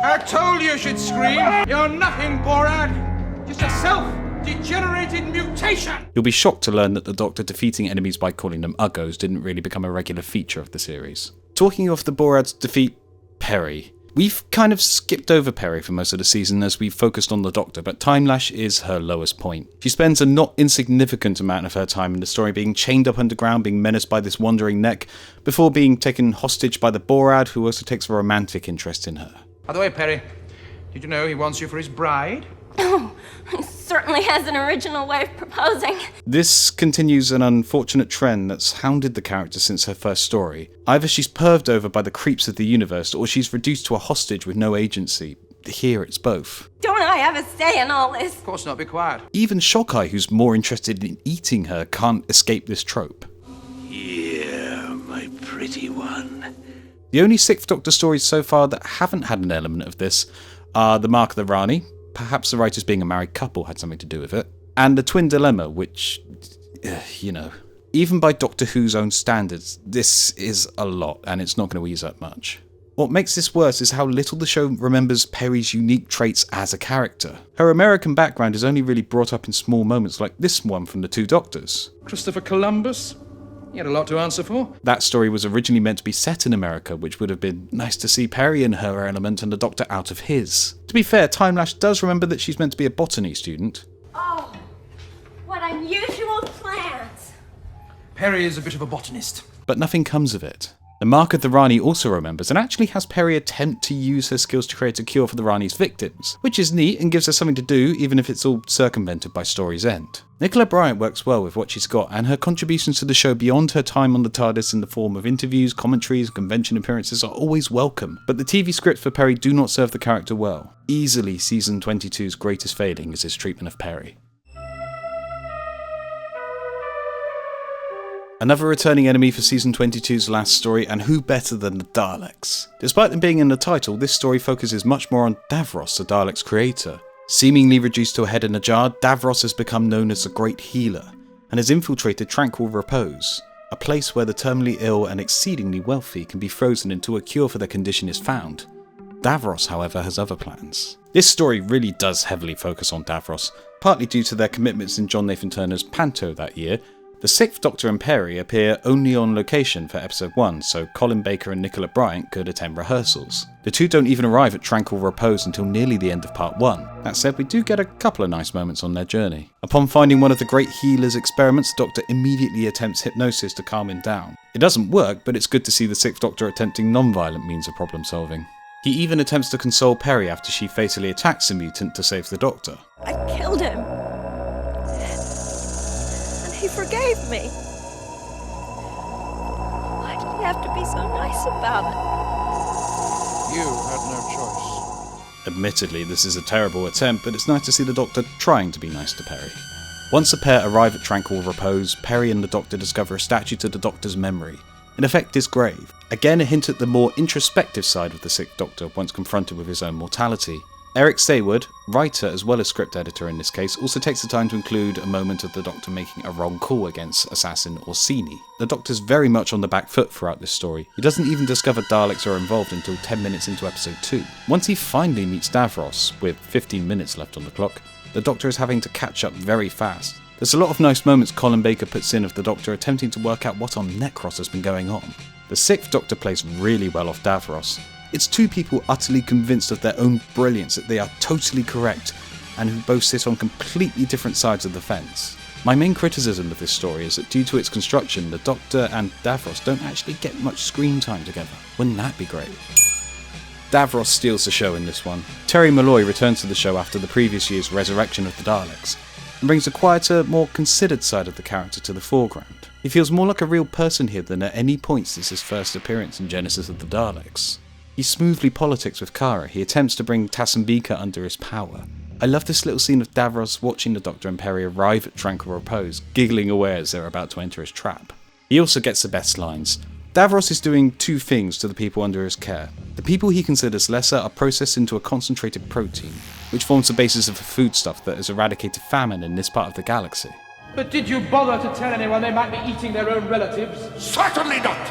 I told you she'd scream! You're nothing, Borad! Just a self-degenerated mutation! You'll be shocked to learn that the Doctor defeating enemies by calling them Uggos didn't really become a regular feature of the series. Talking of the Borad's defeat, Perry. We've kind of skipped over Perry for most of the season as we've focused on the Doctor, but Time Lash is her lowest point. She spends a not insignificant amount of her time in the story being chained up underground, being menaced by this wandering neck, before being taken hostage by the Borad, who also takes a romantic interest in her. By the way, Perry, did you know he wants you for his bride? Oh, he certainly has an original way of proposing. This continues an unfortunate trend that's hounded the character since her first story. Either she's perved over by the creeps of the universe, or she's reduced to a hostage with no agency. Here it's both. Don't I have a say in all this? Of course not, be quiet. Even Shockeye, who's more interested in eating her, can't escape this trope. Here, my pretty one. The only 6th Doctor stories so far that haven't had an element of this are The Mark of the Rani, perhaps the writers being a married couple had something to do with it, and The Twin Dilemma, which, you know, even by Doctor Who's own standards, this is a lot, and it's not going to ease up much. What makes this worse is how little the show remembers Perry's unique traits as a character. Her American background is only really brought up in small moments like this one from The Two Doctors. Christopher Columbus? He had a lot to answer for. That story was originally meant to be set in America, which would have been nice to see Perry in her element and the Doctor out of his. To be fair, Time Lash does remember that she's meant to be a botany student. Oh, what unusual plants. Perry is a bit of a botanist. But nothing comes of it. The Mark of the Rani also remembers and actually has Perry attempt to use her skills to create a cure for the Rani's victims, which is neat and gives her something to do even if it's all circumvented by story's end. Nicola Bryant works well with what she's got, and her contributions to the show beyond her time on the TARDIS in the form of interviews, commentaries, and convention appearances are always welcome, but the TV scripts for Perry do not serve the character well. Easily season 22's greatest failing is his treatment of Perry. Another returning enemy for Season 22's last story, and who better than the Daleks? Despite them being in the title, this story focuses much more on Davros, the Daleks' creator. Seemingly reduced to a head in a jar, Davros has become known as the Great Healer, and has infiltrated Tranquil Repose, a place where the terminally ill and exceedingly wealthy can be frozen until a cure for their condition is found. Davros, however, has other plans. This story really does heavily focus on Davros, partly due to their commitments in John Nathan Turner's Panto that year. The Sixth Doctor and Perry appear only on location for episode 1, so Colin Baker and Nicola Bryant could attend rehearsals. The two don't even arrive at Tranquil Repose until nearly the end of part 1. That said, we do get a couple of nice moments on their journey. Upon finding one of the great healer's experiments, the Doctor immediately attempts hypnosis to calm him down. It doesn't work, but it's good to see the Sixth Doctor attempting non-violent means of problem solving. He even attempts to console Perry after she fatally attacks the mutant to save the Doctor. I killed him. And he forgave me. Why did he have to be so nice about it? You had no choice. Admittedly, this is a terrible attempt, but it's nice to see the Doctor trying to be nice to Perry. Once the pair arrive at Tranquil Repose, Perry and the Doctor discover a statue to the Doctor's memory. In effect, his grave. Again, a hint at the more introspective side of the Sixth Doctor once confronted with his own mortality. Eric Saywood, writer as well as script editor in this case, also takes the time to include a moment of the Doctor making a wrong call against assassin Orsini. The Doctor's very much on the back foot throughout this story. He doesn't even discover Daleks are involved until 10 minutes into episode 2. Once he finally meets Davros, with 15 minutes left on the clock, the Doctor is having to catch up very fast. There's a lot of nice moments Colin Baker puts in of the Doctor attempting to work out what on Necros has been going on. The Sixth Doctor plays really well off Davros. It's two people utterly convinced of their own brilliance, that they are totally correct, and who both sit on completely different sides of the fence. My main criticism of this story is that due to its construction, the Doctor and Davros don't actually get much screen time together. Wouldn't that be great? Davros steals the show in this one. Terry Malloy returns to the show after the previous year's resurrection of the Daleks, and brings a quieter, more considered side of the character to the foreground. He feels more like a real person here than at any point since his first appearance in Genesis of the Daleks. He smoothly politics with Kara. He attempts to bring Tassenbeka under his power. I love this little scene of Davros watching the Doctor and Perry arrive at Tranquil Repose, giggling away as they're about to enter his trap. He also gets the best lines. Davros is doing two things to the people under his care. The people he considers lesser are processed into a concentrated protein, which forms the basis of a foodstuff that has eradicated famine in this part of the galaxy. But did you bother to tell anyone they might be eating their own relatives? Certainly not!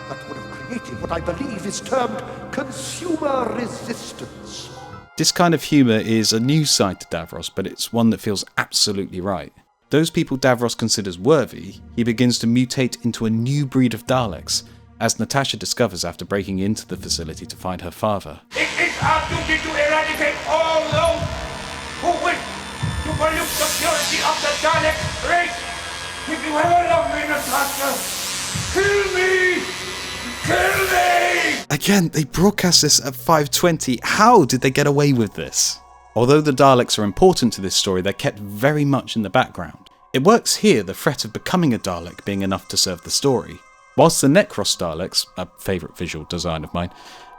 That would have created what I believe is termed consumer resistance. This kind of humour is a new side to Davros, but it's one that feels absolutely right. Those people Davros considers worthy, he begins to mutate into a new breed of Daleks, as Natasha discovers after breaking into the facility to find her father. It is our duty to eradicate all those who wish to pollute the purity of the Dalek race. If you ever love me, Natasha, kill me! Kill me! Again, they broadcast this at 5:20. How did they get away with this? Although the Daleks are important to this story, they're kept very much in the background. It works here, the threat of becoming a Dalek being enough to serve the story. Whilst the Necros Daleks, a favourite visual design of mine,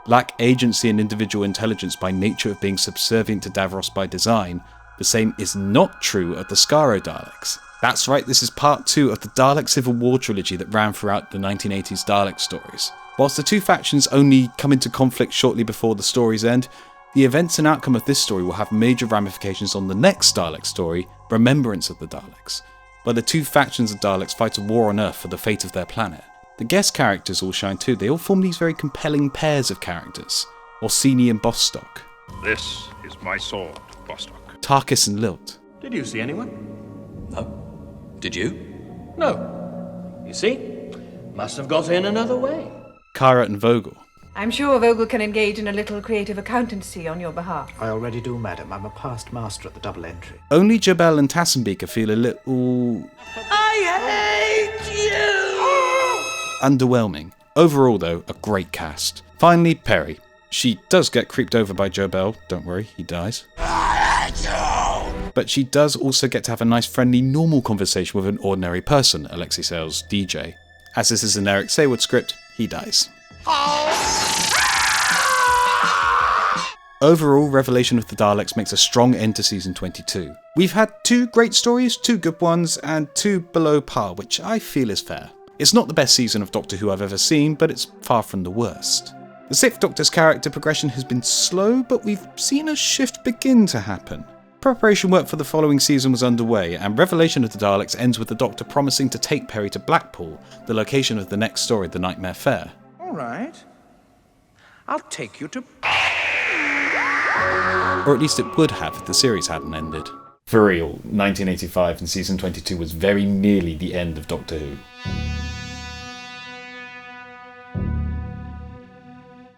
lack agency and individual intelligence by nature of being subservient to Davros by design, the same is not true of the Skaro Daleks. That's right, this is part 2 of the Dalek Civil War trilogy that ran throughout the 1980s Dalek stories. Whilst the two factions only come into conflict shortly before the story's end, the events and outcome of this story will have major ramifications on the next Dalek story, Remembrance of the Daleks, where the two factions of Daleks fight a war on Earth for the fate of their planet. The guest characters all shine too. They all form these very compelling pairs of characters. Orsini and Bostock. This is my sword, Bostock. Tarkis and Lilt. Did you see anyone? No. Did you? No. You see? Must have got in another way. Kara and Vogel. I'm sure Vogel can engage in a little creative accountancy on your behalf. I already do, madam. I'm a past master at the double entry. Only Jabel and Tassenbeka feel a little... I hate you! underwhelming. Overall though, a great cast. Finally, Perry. She does get creeped over by Jobel, don't worry, he dies. But she does also get to have a nice friendly normal conversation with an ordinary person, Alexei Sale's DJ. As this is an Eric Saywood script, he dies. Overall, Revelation of the Daleks makes a strong end to season 22. We've had 2 great stories, 2 good ones, and 2 below par, which I feel is fair. It's not the best season of Doctor Who I've ever seen, but it's far from the worst. The 6th Doctor's character progression has been slow, but we've seen a shift begin to happen. Preparation work for the following season was underway, and Revelation of the Daleks ends with the Doctor promising to take Perry to Blackpool, the location of the next story, The Nightmare Fair. All right. I'll take you to... Or at least it would have if the series hadn't ended. For real, 1985 and season 22 was very nearly the end of Doctor Who.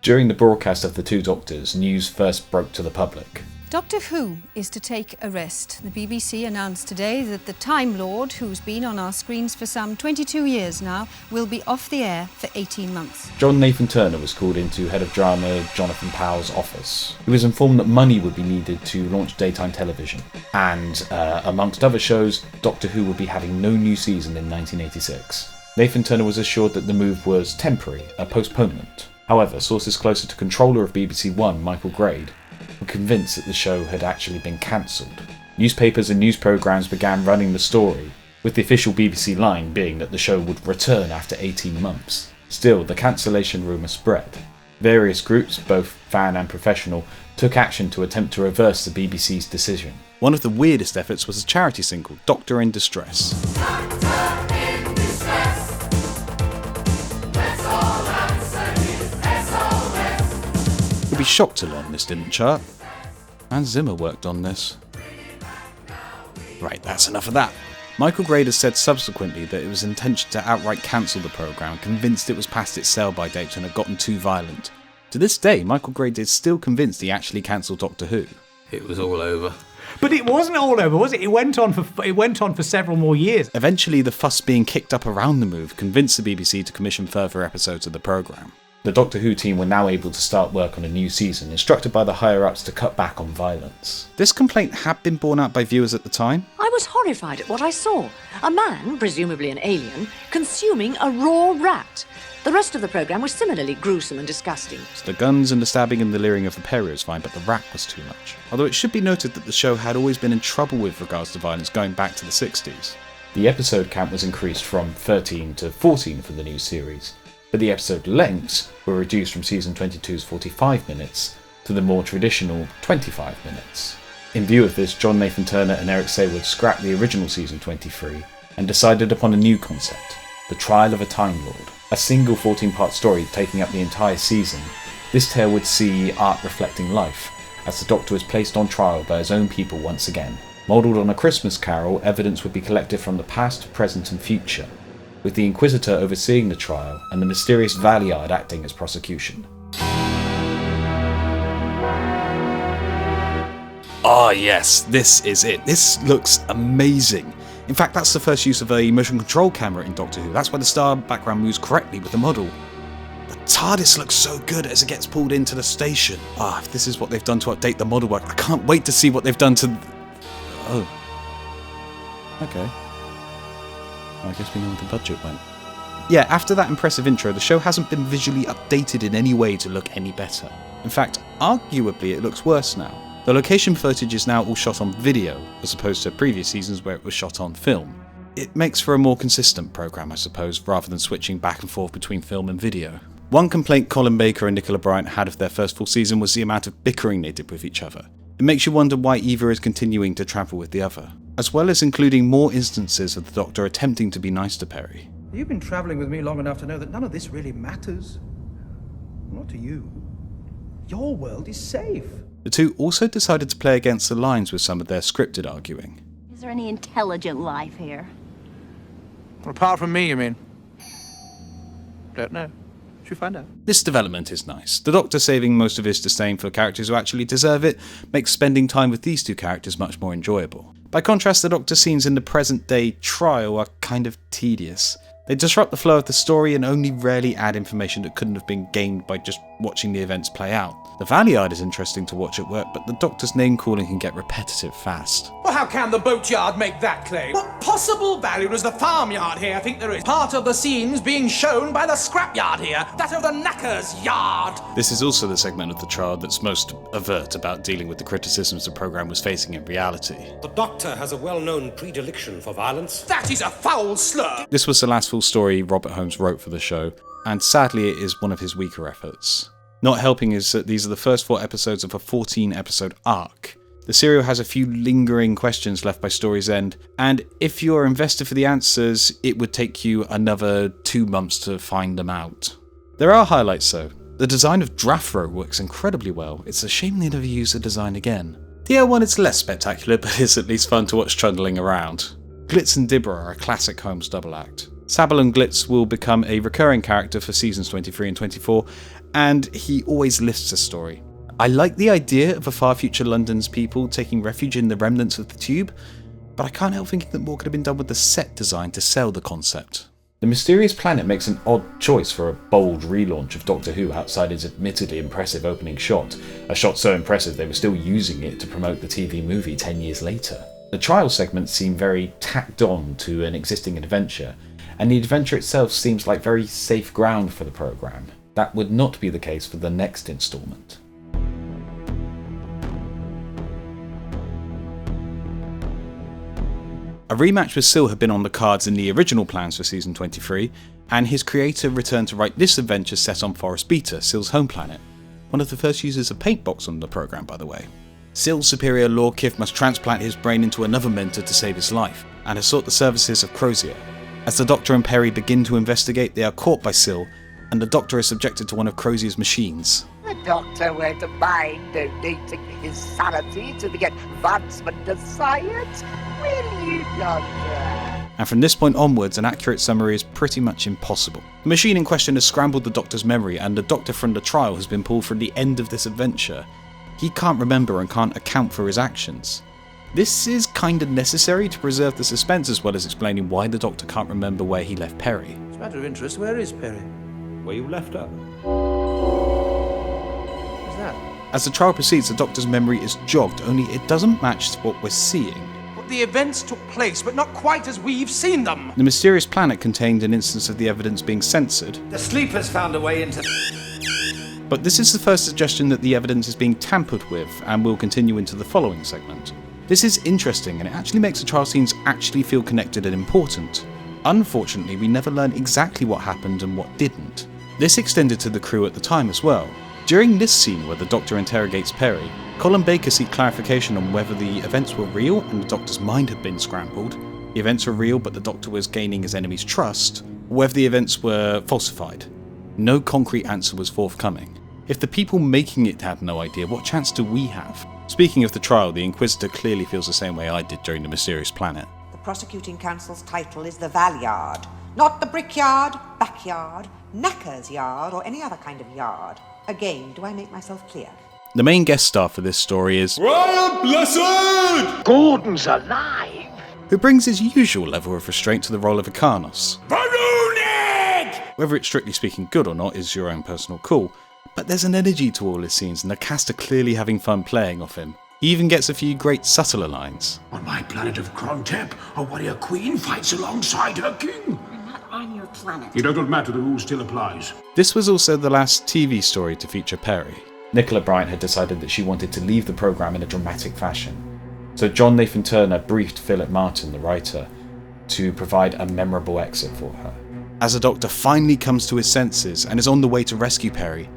During the broadcast of The Two Doctors, news first broke to the public. Doctor Who is to take a rest. The BBC announced today that the Time Lord, who's been on our screens for some 22 years now, will be off the air for 18 months. John Nathan Turner was called into head of drama Jonathan Powell's office. He was informed that money would be needed to launch daytime television, and, amongst other shows, Doctor Who would be having no new season in 1986. Nathan Turner was assured that the move was temporary, a postponement. However, sources closer to controller of BBC One, Michael Grade, were convinced that the show had actually been cancelled. Newspapers and news programmes began running the story, with the official BBC line being that the show would return after 18 months. Still, the cancellation rumour spread. Various groups, both fan and professional, took action to attempt to reverse the BBC's decision. One of the weirdest efforts was a charity single, Doctor in Distress. You'll be shocked to learn this didn't chart. Hans Zimmer worked on this. Right, that's enough of that. Michael Grade has said subsequently that it was intention to outright cancel the programme, convinced it was past its sell-by date and had gotten too violent. To this day, Michael Grade is still convinced he actually cancelled Doctor Who. It was all over. But it wasn't all over, was it? It went on for several more years. Eventually, the fuss being kicked up around the move convinced the BBC to commission further episodes of the programme. The Doctor Who team were now able to start work on a new season, instructed by the higher-ups to cut back on violence. This complaint had been borne out by viewers at the time. I was horrified at what I saw. A man, presumably an alien, consuming a raw rat. The rest of the programme was similarly gruesome and disgusting. So the guns and the stabbing and the leering of the Peri was fine, but the rat was too much. Although it should be noted that the show had always been in trouble with regards to violence going back to the 60s. The episode count was increased from 13 to 14 for the new series, but the episode lengths were reduced from season 22's 45 minutes to the more traditional 25 minutes. In view of this, John Nathan Turner and Eric Saywood scrapped the original season 23 and decided upon a new concept, the Trial of a Time Lord. A single 14-part story taking up the entire season, this tale would see art reflecting life, as the Doctor was placed on trial by his own people once again. Modelled on A Christmas Carol, evidence would be collected from the past, present and future, with the Inquisitor overseeing the trial and the mysterious Valeyard acting as prosecution. Ah yes, this is it. This looks amazing. In fact, that's the first use of a motion control camera in Doctor Who. That's why the star background moves correctly with the model. The TARDIS looks so good as it gets pulled into the station. If this is what they've done to update the model work, I can't wait to see what they've done to... Oh. Okay. I guess we know where the budget went. Yeah, after that impressive intro, the show hasn't been visually updated in any way to look any better. In fact, arguably it looks worse now. The location footage is now all shot on video, as opposed to previous seasons where it was shot on film. It makes for a more consistent programme, I suppose, rather than switching back and forth between film and video. One complaint Colin Baker and Nicola Bryant had of their first full season was the amount of bickering they did with each other. It makes you wonder why either is continuing to travel with the other, as well as including more instances of the Doctor attempting to be nice to Peri. You've been travelling with me long enough to know that none of this really matters. Not to you. Your world is safe. The two also decided to play against the lines with some of their scripted arguing. Is there any intelligent life here? Apart from me, you mean? Don't know. Should we find out? This development is nice. The Doctor saving most of his disdain for characters who actually deserve it makes spending time with these two characters much more enjoyable. By contrast, the Doctor scenes in the present-day trial are kind of tedious. They disrupt the flow of the story and only rarely add information that couldn't have been gained by just watching the events play out. The Valeyard is interesting to watch at work, but the Doctor's name-calling can get repetitive fast. Well, how can the boatyard make that claim? What possible value does the farmyard here think there is? Part of the scenes being shown by the scrapyard here, that of the knacker's yard. This is also the segment of the trial that's most overt about dealing with the criticisms the programme was facing in reality. The Doctor has a well-known predilection for violence. That is a foul slur! This was the last full story Robert Holmes wrote for the show, and sadly it is one of his weaker efforts. Not helping is that these are the first 4 episodes of a 14-episode arc. The serial has a few lingering questions left by story's end, and if you're invested for the answers, it would take you another 2 months to find them out. There are highlights though. The design of Draffro works incredibly well. It's a shame they never use the design again. The Air one is less spectacular, but it's at least fun to watch trundling around. Glitz and Dibra are a classic Holmes double act. Sabal Glitz will become a recurring character for seasons 23 and 24, and he always lifts a story. I like the idea of a far future London's people taking refuge in the remnants of the tube, but I can't help thinking that more could have been done with the set design to sell the concept. The Mysterious Planet makes an odd choice for a bold relaunch of Doctor Who outside its admittedly impressive opening shot, a shot so impressive they were still using it to promote the TV movie 10 years later. The trial segments seem very tacked on to an existing adventure, and the adventure itself seems like very safe ground for the programme. That would not be the case for the next instalment. A rematch with Sil had been on the cards in the original plans for season 23, and his creator returned to write this adventure set on Forest Beta, Sil's home planet. One of the first users of Paintbox on the programme, by the way. Sil's superior Lord Kif must transplant his brain into another mentor to save his life, and has sought the services of Crozier. As the Doctor and Perry begin to investigate, they are caught by Sil, and the Doctor is subjected to one of Crozier's machines. The Doctor won't mind donating his sanity to the advancement of science, will you, Doctor? And from this point onwards, an accurate summary is pretty much impossible. The machine in question has scrambled the Doctor's memory, and the Doctor from the trial has been pulled from the end of this adventure. He can't remember and can't account for his actions. This is kinda necessary to preserve the suspense as well as explaining why the Doctor can't remember where he left Perry. It's a matter of interest, where is Perry? Where you left her. What's that? As the trial proceeds, the Doctor's memory is jogged, only it doesn't match what we're seeing. But the events took place, but not quite as we've seen them. The Mysterious Planet contained an instance of the evidence being censored. The sleepers found a way into... But this is the first suggestion that the evidence is being tampered with, and will continue into the following segment. This is interesting, and it actually makes the trial scenes actually feel connected and important. Unfortunately, we never learn exactly what happened and what didn't. This extended to the crew at the time as well. During this scene where the Doctor interrogates Perry, Colin Baker seeks clarification on whether the events were real and the Doctor's mind had been scrambled, the events were real but the Doctor was gaining his enemy's trust, or whether the events were falsified. No concrete answer was forthcoming. If the people making it had no idea, what chance do we have? Speaking of the trial, the Inquisitor clearly feels the same way I did during the Mysterious Planet. The prosecuting counsel's title is the Valyard, not the Brickyard, Backyard, Knacker's Yard, or any other kind of yard. Again, do I make myself clear? The main guest star for this story is Royal Blessed! Gordon's alive! who brings his usual level of restraint to the role of Ikanos. Whether it's strictly speaking good or not is your own personal call, but there's an energy to all his scenes and the cast are clearly having fun playing off him. He even gets a few great subtler lines. On my planet of Krontep, a warrior queen fights alongside her king. I'm not on your planet. It doesn't matter, the rule still applies. This was also the last TV story to feature Perry. Nicola Bryant had decided that she wanted to leave the programme in a dramatic fashion. So John Nathan Turner briefed Philip Martin, the writer, to provide a memorable exit for her. As the Doctor finally comes to his senses and is on the way to rescue Perry,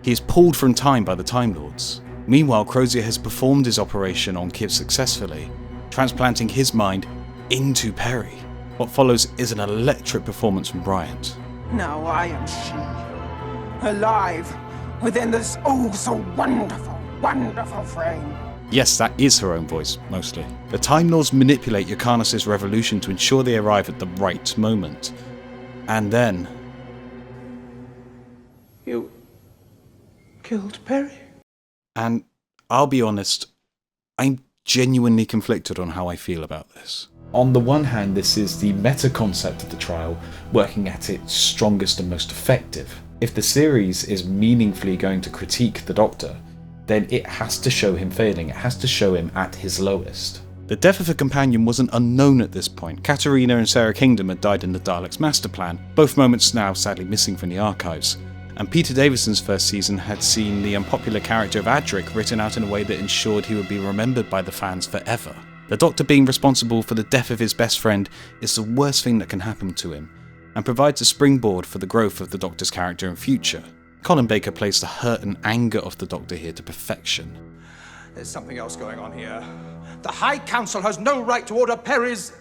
he is pulled from time by the Time Lords. Meanwhile, Crozier has performed his operation on Kif successfully, transplanting his mind into Perry. What follows is an electric performance from Bryant. Now I am she, alive, within this oh so wonderful, wonderful frame. Yes, that is her own voice, mostly. The Time Lords manipulate Ikanos' revolution to ensure they arrive at the right moment. And then... You killed Perry? And I'll be honest, I'm genuinely conflicted on how I feel about this. On the one hand, this is the meta concept of the trial working at its strongest and most effective. If the series is meaningfully going to critique the Doctor, then it has to show him failing, it has to show him at his lowest. The death of a companion wasn't unknown at this point. Katarina and Sarah Kingdom had died in the Daleks' master plan, both moments now sadly missing from the archives. And Peter Davison's first season had seen the unpopular character of Adric written out in a way that ensured he would be remembered by the fans forever. The Doctor being responsible for the death of his best friend is the worst thing that can happen to him, and provides a springboard for the growth of the Doctor's character in future. Colin Baker plays the hurt and anger of the Doctor here to perfection. There's something else going on here. The High Council has no right to order Perry's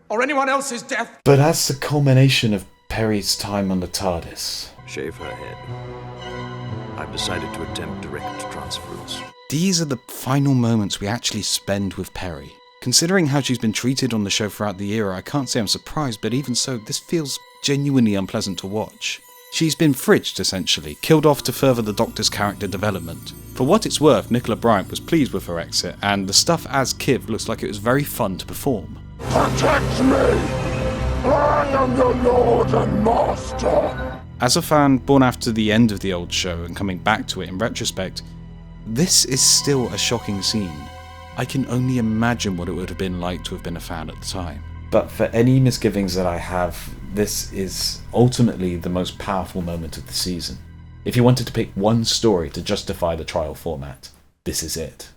or anyone else's death. But as the culmination of Perry's time on the TARDIS... Shave her head. I've decided to attempt direct transference. these are the final moments we actually spend with Perry. Considering how she's been treated on the show throughout the era, I can't say I'm surprised, but even so, this feels genuinely unpleasant to watch. She's been fridged, essentially, killed off to further the Doctor's character development. For what it's worth, Nicola Bryant was pleased with her exit, and the stuff as Kiv looks like it was very fun to perform. Protect me! I am your lord and master! As a fan born after the end of the old show and coming back to it in retrospect, this is still a shocking scene. I can only imagine what it would have been like to have been a fan at the time. But for any misgivings that I have, this is ultimately the most powerful moment of the season. If you wanted to pick one story to justify the trial format, this is it.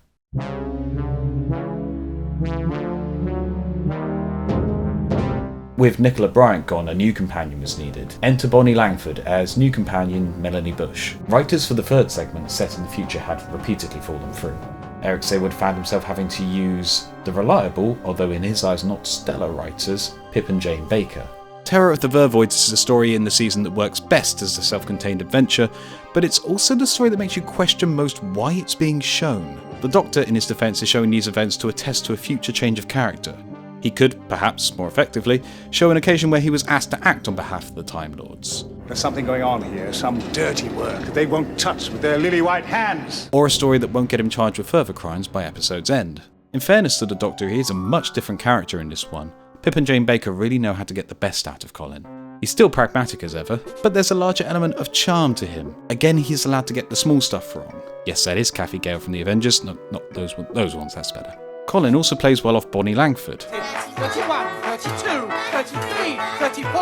With Nicola Bryant gone, a new companion was needed. Enter Bonnie Langford as new companion Melanie Bush. Writers for the third segment set in the future had repeatedly fallen through. Eric Saywood found himself having to use the reliable, although in his eyes not stellar writers, Pip and Jane Baker. Terror of the Vervoids is a story in the season that works best as a self-contained adventure, but it's also the story that makes you question most why it's being shown. The Doctor, in his defence, is showing these events to attest to a future change of character. He could, perhaps more effectively, show an occasion where he was asked to act on behalf of the Time Lords. There's something going on here, some dirty work they won't touch with their lily-white hands. Or a story that won't get him charged with further crimes by episode's end. In fairness to the Doctor, he is a much different character in this one. Pip and Jane Baker really know how to get the best out of Colin. He's still pragmatic as ever, but there's a larger element of charm to him. Again, he's allowed to get the small stuff wrong. Yes, that is Kathy Gale from the Avengers, not those ones, that's better. Colin also plays well off Bonnie Langford. 31, 32, 33, 34,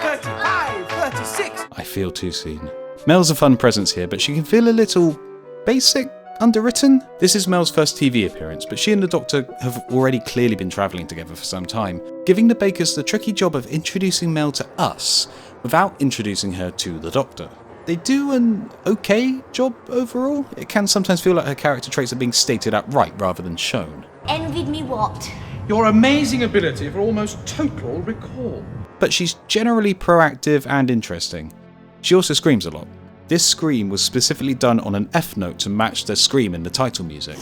35, 36. I feel too seen. Mel's a fun presence here, but she can feel a little basic, underwritten. This is Mel's first TV appearance, but she and the Doctor have already clearly been travelling together for some time, giving the Bakers the tricky job of introducing Mel to us without introducing her to the Doctor. They do an okay job overall. It can sometimes feel like her character traits are being stated outright rather than shown. Envied me what? Your amazing ability for almost total recall. But she's generally proactive and interesting. She also screams a lot. This scream was specifically done on an F note to match the scream in the title music.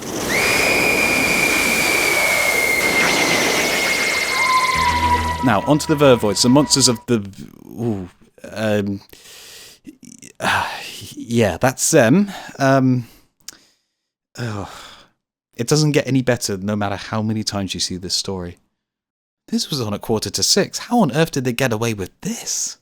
Now, onto the Vervoids, the monsters of the... yeah, that's them. It doesn't get any better no matter how many times you see this story. This was on at 6:15. How on earth did they get away with this?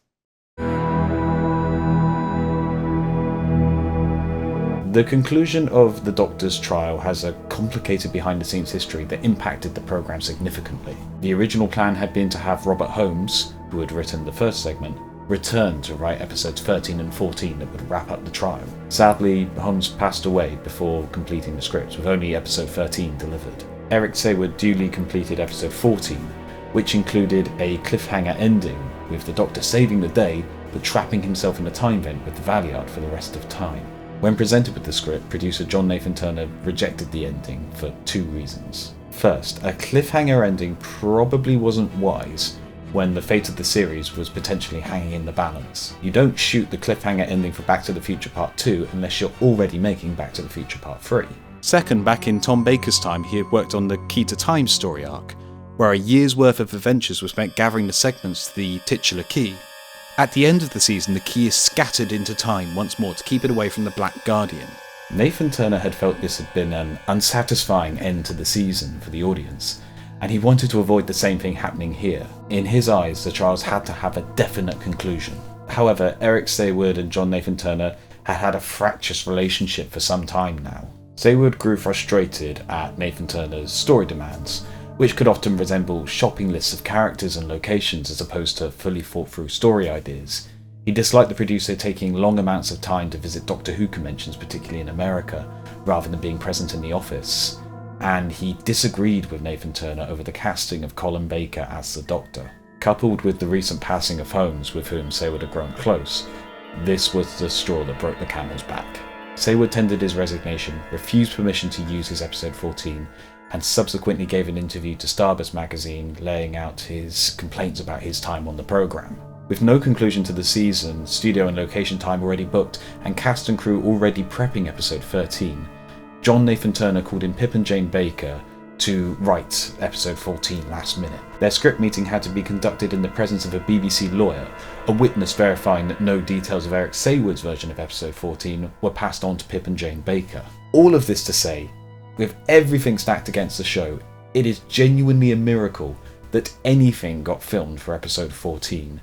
The conclusion of the Doctor's trial has a complicated behind-the-scenes history that impacted the programme significantly. The original plan had been to have Robert Holmes, who had written the first segment, return to write episodes 13 and 14 that would wrap up the trial. Sadly, Holmes passed away before completing the script, with only episode 13 delivered. Eric Saywood duly completed episode 14, which included a cliffhanger ending, with the Doctor saving the day, but trapping himself in a time vent with the Valiard for the rest of time. When presented with the script, producer John Nathan Turner rejected the ending for two reasons. First, a cliffhanger ending probably wasn't wise, when the fate of the series was potentially hanging in the balance. You don't shoot the cliffhanger ending for Back to the Future Part 2 unless you're already making Back to the Future Part 3. Second, back in Tom Baker's time, he had worked on the Key to Time story arc, where a year's worth of adventures was spent gathering the segments to the titular key. At the end of the season, the key is scattered into time once more to keep it away from the Black Guardian. Nathan Turner had felt this had been an unsatisfying end to the season for the audience, and he wanted to avoid the same thing happening here. In his eyes, the trials had to have a definite conclusion. However, Eric Saywood and John Nathan Turner had had a fractious relationship for some time now. Saywood grew frustrated at Nathan Turner's story demands, which could often resemble shopping lists of characters and locations as opposed to fully thought through story ideas. He disliked the producer taking long amounts of time to visit Doctor Who conventions, particularly in America, rather than being present in the office. And he disagreed with Nathan Turner over the casting of Colin Baker as the Doctor. Coupled with the recent passing of Holmes, with whom Saywood had grown close, this was the straw that broke the camel's back. Saywood tendered his resignation, refused permission to use his episode 14, and subsequently gave an interview to Starburst magazine laying out his complaints about his time on the programme. With no conclusion to the season, studio and location time already booked, and cast and crew already prepping episode 13, John Nathan Turner called in Pip and Jane Baker to write episode 14 last minute. Their script meeting had to be conducted in the presence of a BBC lawyer, a witness verifying that no details of Eric Saywood's version of episode 14 were passed on to Pip and Jane Baker. All of this to say, with everything stacked against the show, it is genuinely a miracle that anything got filmed for episode 14,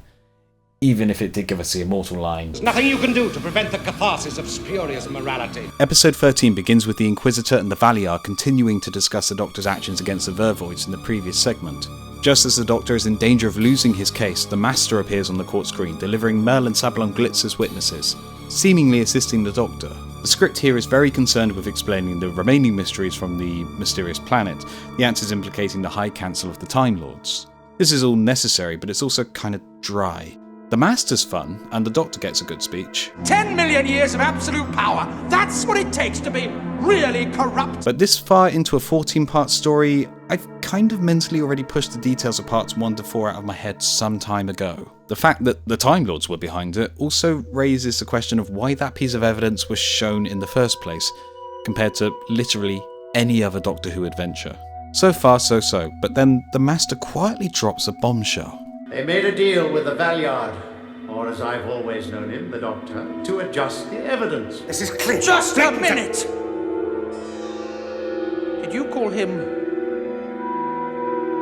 even if it did give us the immortal line, There's nothing you can do to prevent the catharsis of spurious morality. Episode 13 begins with the Inquisitor and the Valiar continuing to discuss the Doctor's actions against the Vervoids in the previous segment. Just as the Doctor is in danger of losing his case, the Master appears on the court screen, delivering Mel and Sablon Glitz as witnesses, seemingly assisting the Doctor. The script here is very concerned with explaining the remaining mysteries from the mysterious planet, the answers implicating the High Council of the Time Lords. This is all necessary, but it's also kind of dry. The Master's fun, and the Doctor gets a good speech. 10 million years of absolute power. That's what it takes to be really corrupt. But this far into a 14-part story, I've kind of mentally already pushed the details of parts 1 to 4 out of my head some time ago. The fact that the Time Lords were behind it also raises the question of why that piece of evidence was shown in the first place, compared to literally any other Doctor Who adventure. So far, so, but then the Master quietly drops a bombshell. They made a deal with the Valiard, or as I've always known him, the Doctor, to adjust the evidence. This is clear. Just a minute! Did you call him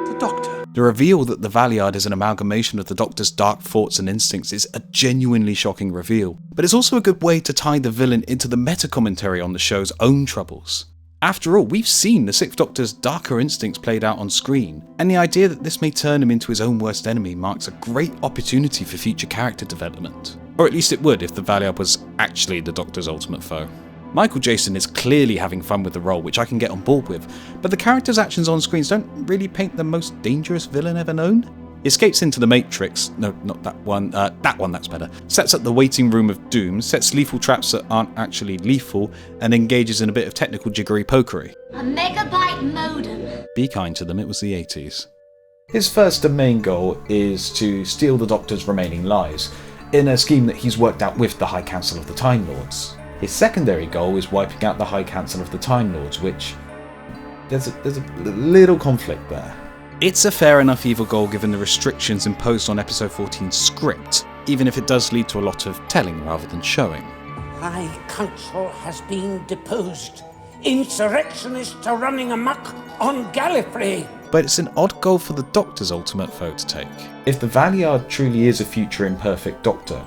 the Doctor? The reveal that the Valiard is an amalgamation of the Doctor's dark thoughts and instincts is a genuinely shocking reveal, but it's also a good way to tie the villain into the meta-commentary on the show's own troubles. After all, we've seen the Sixth Doctor's darker instincts played out on screen, and the idea that this may turn him into his own worst enemy marks a great opportunity for future character development. Or at least it would if the Valiard was actually the Doctor's ultimate foe. Michael Jason is clearly having fun with the role, which I can get on board with, but the character's actions on screens don't really paint the most dangerous villain ever known. He escapes into the Matrix, no, not that one, that's better, sets up the waiting room of doom, sets lethal traps that aren't actually lethal, and engages in a bit of technical jiggery pokery. A megabyte modem. Be kind to them, it was the 80s. His first and main goal is to steal the Doctor's remaining lives, in a scheme that he's worked out with the High Council of the Time Lords. His secondary goal is wiping out the High Council of the Time Lords, which there's a little conflict there. It's a fair enough evil goal given the restrictions imposed on episode 14's script, even if it does lead to a lot of telling rather than showing. High Council has been deposed. Insurrectionists are running amok on Gallifrey. But it's an odd goal for the Doctor's ultimate foe to take. If the Valiard truly is a future imperfect Doctor,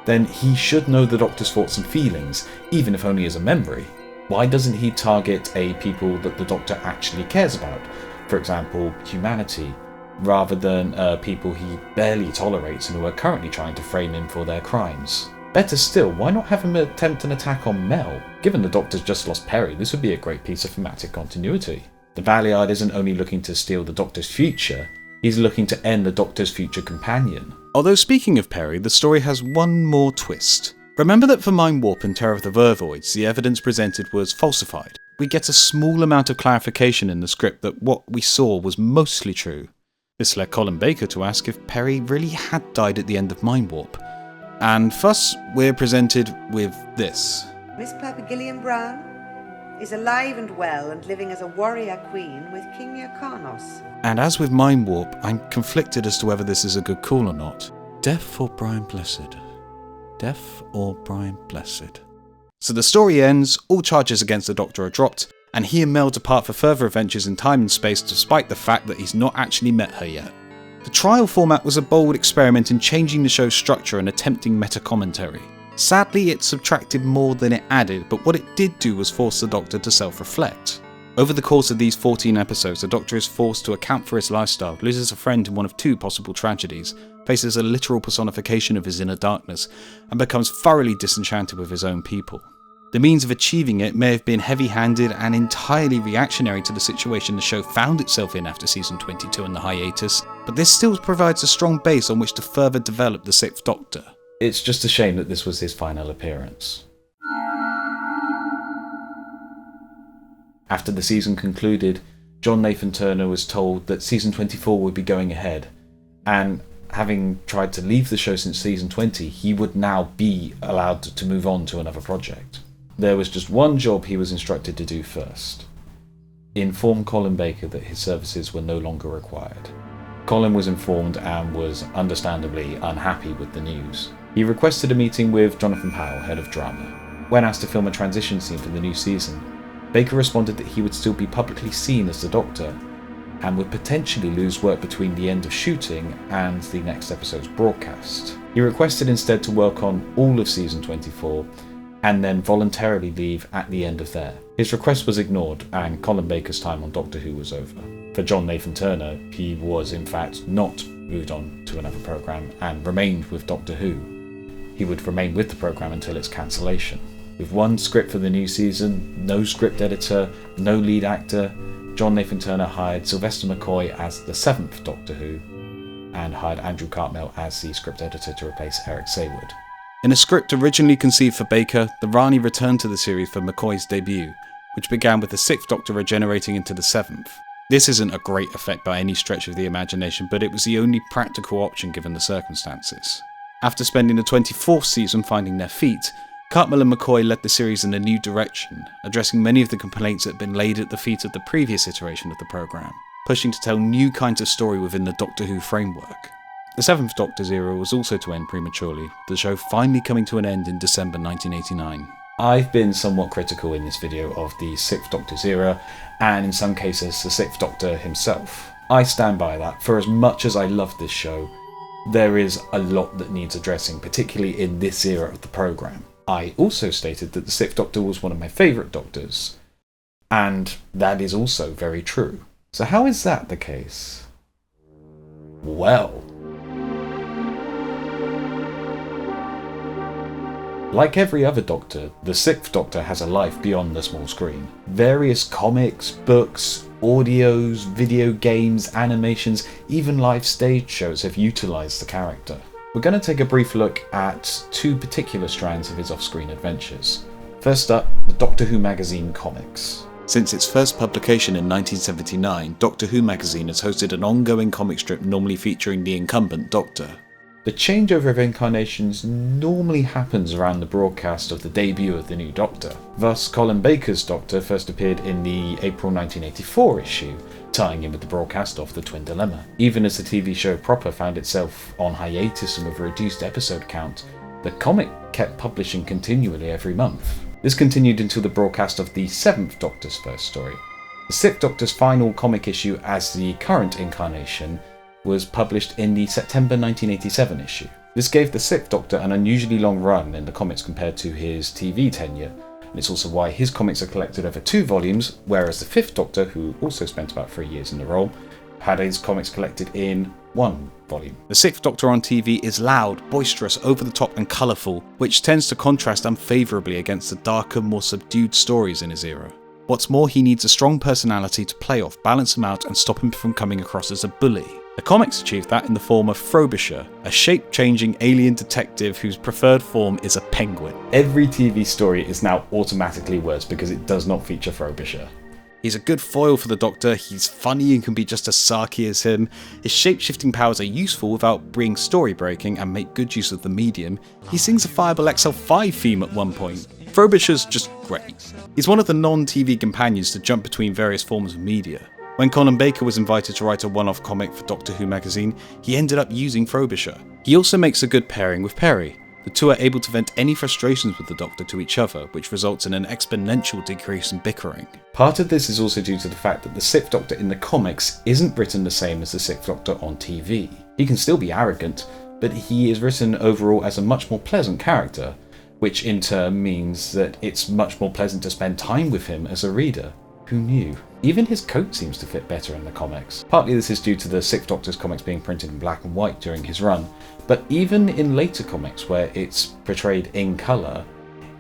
then he should know the Doctor's thoughts and feelings, even if only as a memory. Why doesn't he target a people that the Doctor actually cares about? For example, humanity, rather than people he barely tolerates and who are currently trying to frame him for their crimes. Better still, why not have him attempt an attack on Mel? Given the Doctor's just lost Perry, this would be a great piece of thematic continuity. The Valiard isn't only looking to steal the Doctor's future, he's looking to end the Doctor's future companion. Although speaking of Perry, the story has one more twist. Remember that for Mind Warp and Terror of the Vervoids, the evidence presented was falsified. We get a small amount of clarification in the script that what we saw was mostly true. This led Colin Baker to ask if Perry really had died at the end of Mind Warp. And thus, we're presented with this. Miss Perpigillion Brown is alive and well and living as a warrior queen with King Yrcanos. And as with Mind Warp, I'm conflicted as to whether this is a good call or not. Death or Brian Blessed? Death or Brian Blessed? So the story ends, all charges against the Doctor are dropped, and he and Mel depart for further adventures in time and space despite the fact that he's not actually met her yet. The trial format was a bold experiment in changing the show's structure and attempting meta-commentary. Sadly, it subtracted more than it added, but what it did do was force the Doctor to self-reflect. Over the course of these 14 episodes, the Doctor is forced to account for his lifestyle, loses a friend in one of two possible tragedies, faces a literal personification of his inner darkness, and becomes thoroughly disenchanted with his own people. The means of achieving it may have been heavy-handed and entirely reactionary to the situation the show found itself in after season 22 and the hiatus, but this still provides a strong base on which to further develop the Sixth Doctor. It's just a shame that this was his final appearance. After the season concluded, John Nathan Turner was told that season 24 would be going ahead, and having tried to leave the show since season 20, he would now be allowed to move on to another project. there was just one job he was instructed to do first: inform Colin Baker that his services were no longer required. Colin was informed and was understandably unhappy with the news. He requested a meeting with Jonathan Powell, head of drama. When asked to film a transition scene for the new season, Baker responded that he would still be publicly seen as the Doctor, and would potentially lose work between the end of shooting and the next episode's broadcast. He requested instead to work on all of season 24, and then voluntarily leave at the end of there. His request was ignored, and Colin Baker's time on Doctor Who was over. For John Nathan Turner, he was in fact not moved on to another programme and remained with Doctor Who. He would remain with the programme until its cancellation. With one script for the new season, no script editor, no lead actor, John Nathan Turner hired Sylvester McCoy as the 7th Doctor Who, and hired Andrew Cartmel as the script editor to replace Eric Saywood. In a script originally conceived for Baker, the Rani returned to the series for McCoy's debut, which began with the 6th Doctor regenerating into the 7th. This isn't a great effect by any stretch of the imagination, but it was the only practical option given the circumstances. After spending the 24th season finding their feet, Cartmel and McCoy led the series in a new direction, addressing many of the complaints that had been laid at the feet of the previous iteration of the programme, pushing to tell new kinds of story within the Doctor Who framework. The 7th Doctor's era was also to end prematurely, the show finally coming to an end in December 1989. I've been somewhat critical in this video of the 6th Doctor's era, and in some cases the 6th Doctor himself. I stand by that. For as much as I love this show, there is a lot that needs addressing, particularly in this era of the programme. I also stated that the 6th Doctor was one of my favourite Doctors, and that is also very true. So how is that the case? Well, like every other Doctor, the 6th Doctor has a life beyond the small screen. Various comics, books, audios, video games, animations, even live stage shows have utilised the character. We're going to take a brief look at two particular strands of his off-screen adventures. First up, the Doctor Who magazine comics. Since its first publication in 1979, Doctor Who magazine has hosted an ongoing comic strip normally featuring the incumbent Doctor. The changeover of incarnations normally happens around the broadcast of the debut of the new Doctor. Thus, Colin Baker's Doctor first appeared in the April 1984 issue, tying in with the broadcast of The Twin Dilemma. Even as the TV show proper found itself on hiatus and with a reduced episode count, the comic kept publishing continually every month. This continued until the broadcast of the 7th Doctor's first story. The 6th Doctor's final comic issue as the current incarnation was published in the September 1987 issue. This gave the 6th Doctor an unusually long run in the comics compared to his TV tenure, and it's also why his comics are collected over 2 volumes, whereas the 5th Doctor, who also spent about 3 years in the role, had his comics collected in 1 volume. The 6th Doctor on TV is loud, boisterous, over-the-top and colourful, which tends to contrast unfavourably against the darker, more subdued stories in his era. What's more, he needs a strong personality to play off, balance him out and stop him from coming across as a bully. The comics achieved that in the form of Frobisher, a shape-changing alien detective whose preferred form is a penguin. Every TV story is now automatically worse because it does not feature Frobisher. He's a good foil for the Doctor, he's funny and can be just as sarky as him, his shape-shifting powers are useful without being story-breaking and make good use of the medium. He sings a Fireball XL5 theme at one point. Frobisher's just great. He's one of the non-TV companions to jump between various forms of media. When Colin Baker was invited to write a one-off comic for Doctor Who magazine, he ended up using Frobisher. He also makes a good pairing with Perry. The two are able to vent any frustrations with the Doctor to each other, which results in an exponential decrease in bickering. Part of this is also due to the fact that the 6th Doctor in the comics isn't written the same as the 6th Doctor on TV. He can still be arrogant, but he is written overall as a much more pleasant character, which in turn means that it's much more pleasant to spend time with him as a reader. Who knew? Even his coat seems to fit better in the comics. Partly this is due to the 6th Doctor's comics being printed in black and white during his run, but even in later comics where it's portrayed in colour,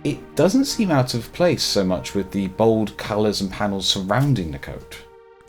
it doesn't seem out of place so much with the bold colours and panels surrounding the coat.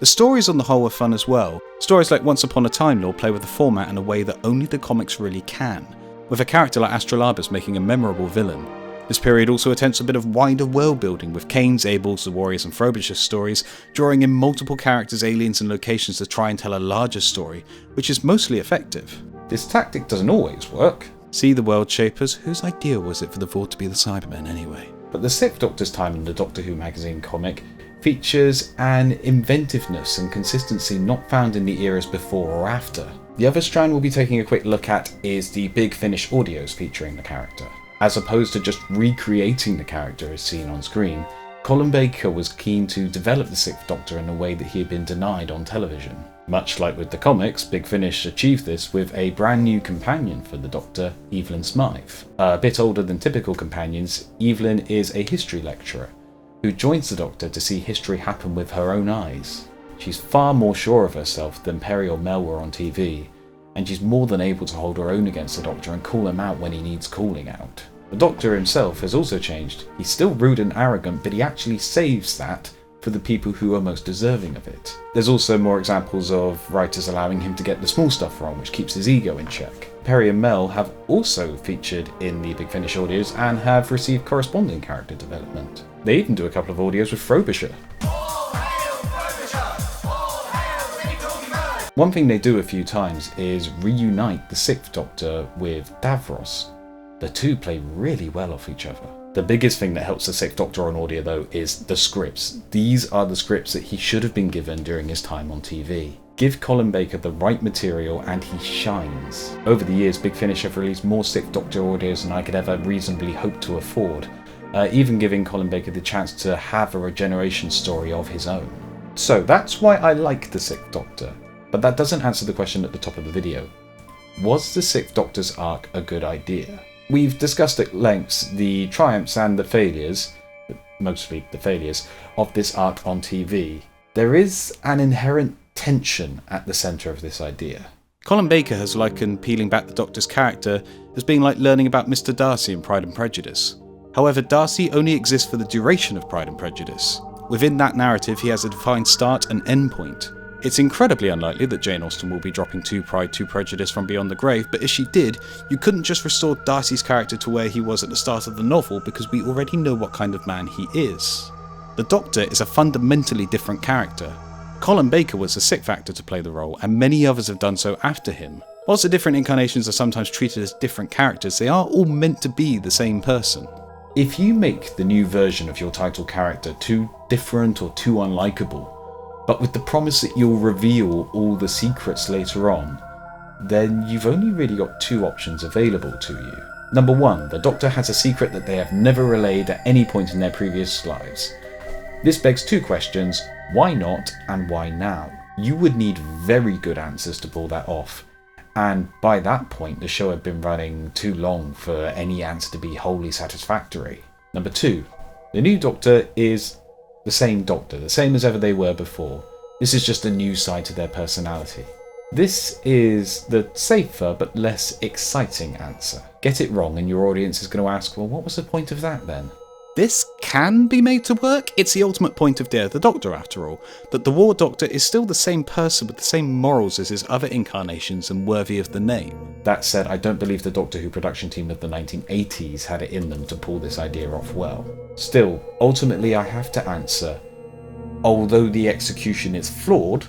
The stories on the whole are fun as well. Stories like Once Upon a Time Lord play with the format in a way that only the comics really can, with a character like Astrolabus making a memorable villain. This period also attempts a bit of wider world building, with Kane's, Abel's, the Warriors and Frobisher's stories, drawing in multiple characters, aliens and locations to try and tell a larger story, which is mostly effective. This tactic doesn't always work. See the World Shapers? Whose idea was it for the Vought to be the Cybermen anyway? But the 6th Doctor's time in the Doctor Who magazine comic features an inventiveness and consistency not found in the eras before or after. The other strand we'll be taking a quick look at is the Big Finish audios featuring the character. As opposed to just recreating the character as seen on screen, Colin Baker was keen to develop the 6th Doctor in a way that he had been denied on television. Much like with the comics, Big Finish achieved this with a brand new companion for the Doctor, Evelyn Smythe. A bit older than typical companions, Evelyn is a history lecturer who joins the Doctor to see history happen with her own eyes. She's far more sure of herself than Perry or Mel were on TV, and she's more than able to hold her own against the Doctor and call him out when he needs calling out. The Doctor himself has also changed. He's still rude and arrogant, but he actually saves that for the people who are most deserving of it. There's also more examples of writers allowing him to get the small stuff wrong, which keeps his ego in check. Perry and Mel have also featured in the Big Finish audios and have received corresponding character development. They even do a couple of audios with Frobisher. One thing they do a few times is reunite the 6th Doctor with Davros. The two play really well off each other. The biggest thing that helps the 6th Doctor on audio though is the scripts. These are the scripts that he should have been given during his time on TV. Give Colin Baker the right material and he shines. Over the years, Big Finish have released more 6th Doctor audios than I could ever reasonably hope to afford, even giving Colin Baker the chance to have a regeneration story of his own. So that's why I like the 6th Doctor, but that doesn't answer the question at the top of the video. Was the 6th Doctor's arc a good idea? We've discussed at length the triumphs and the failures, mostly the failures, of this arc on TV. There is an inherent tension at the centre of this idea. Colin Baker has likened peeling back the Doctor's character as being like learning about Mr. Darcy in Pride and Prejudice. However, Darcy only exists for the duration of Pride and Prejudice. Within that narrative, he has a defined start and end point. It's incredibly unlikely that Jane Austen will be dropping 2 Pride, 2 Prejudice from Beyond the Grave, but if she did, you couldn't just restore Darcy's character to where he was at the start of the novel because we already know what kind of man he is. The Doctor is a fundamentally different character. Colin Baker was the 6th actor to play the role, and many others have done so after him. Whilst the different incarnations are sometimes treated as different characters, they are all meant to be the same person. If you make the new version of your title character too different or too unlikable, but with the promise that you'll reveal all the secrets later on, then you've only really got 2 options available to you. Number 1, the Doctor has a secret that they have never relayed at any point in their previous lives. This begs 2 questions: why not and why now? You would need very good answers to pull that off, and by that point the show had been running too long for any answer to be wholly satisfactory. Number 2, the new Doctor is the same Doctor, the same as ever they were before. This is just a new side to their personality. This is the safer but less exciting answer. Get it wrong and your audience is going to ask, well, what was the point of that then? This can be made to work. It's the ultimate point of Day of the Doctor after all, that the War Doctor is still the same person with the same morals as his other incarnations and worthy of the name. That said, I don't believe the Doctor Who production team of the 1980s had it in them to pull this idea off well. Still, ultimately I have to answer, although the execution is flawed,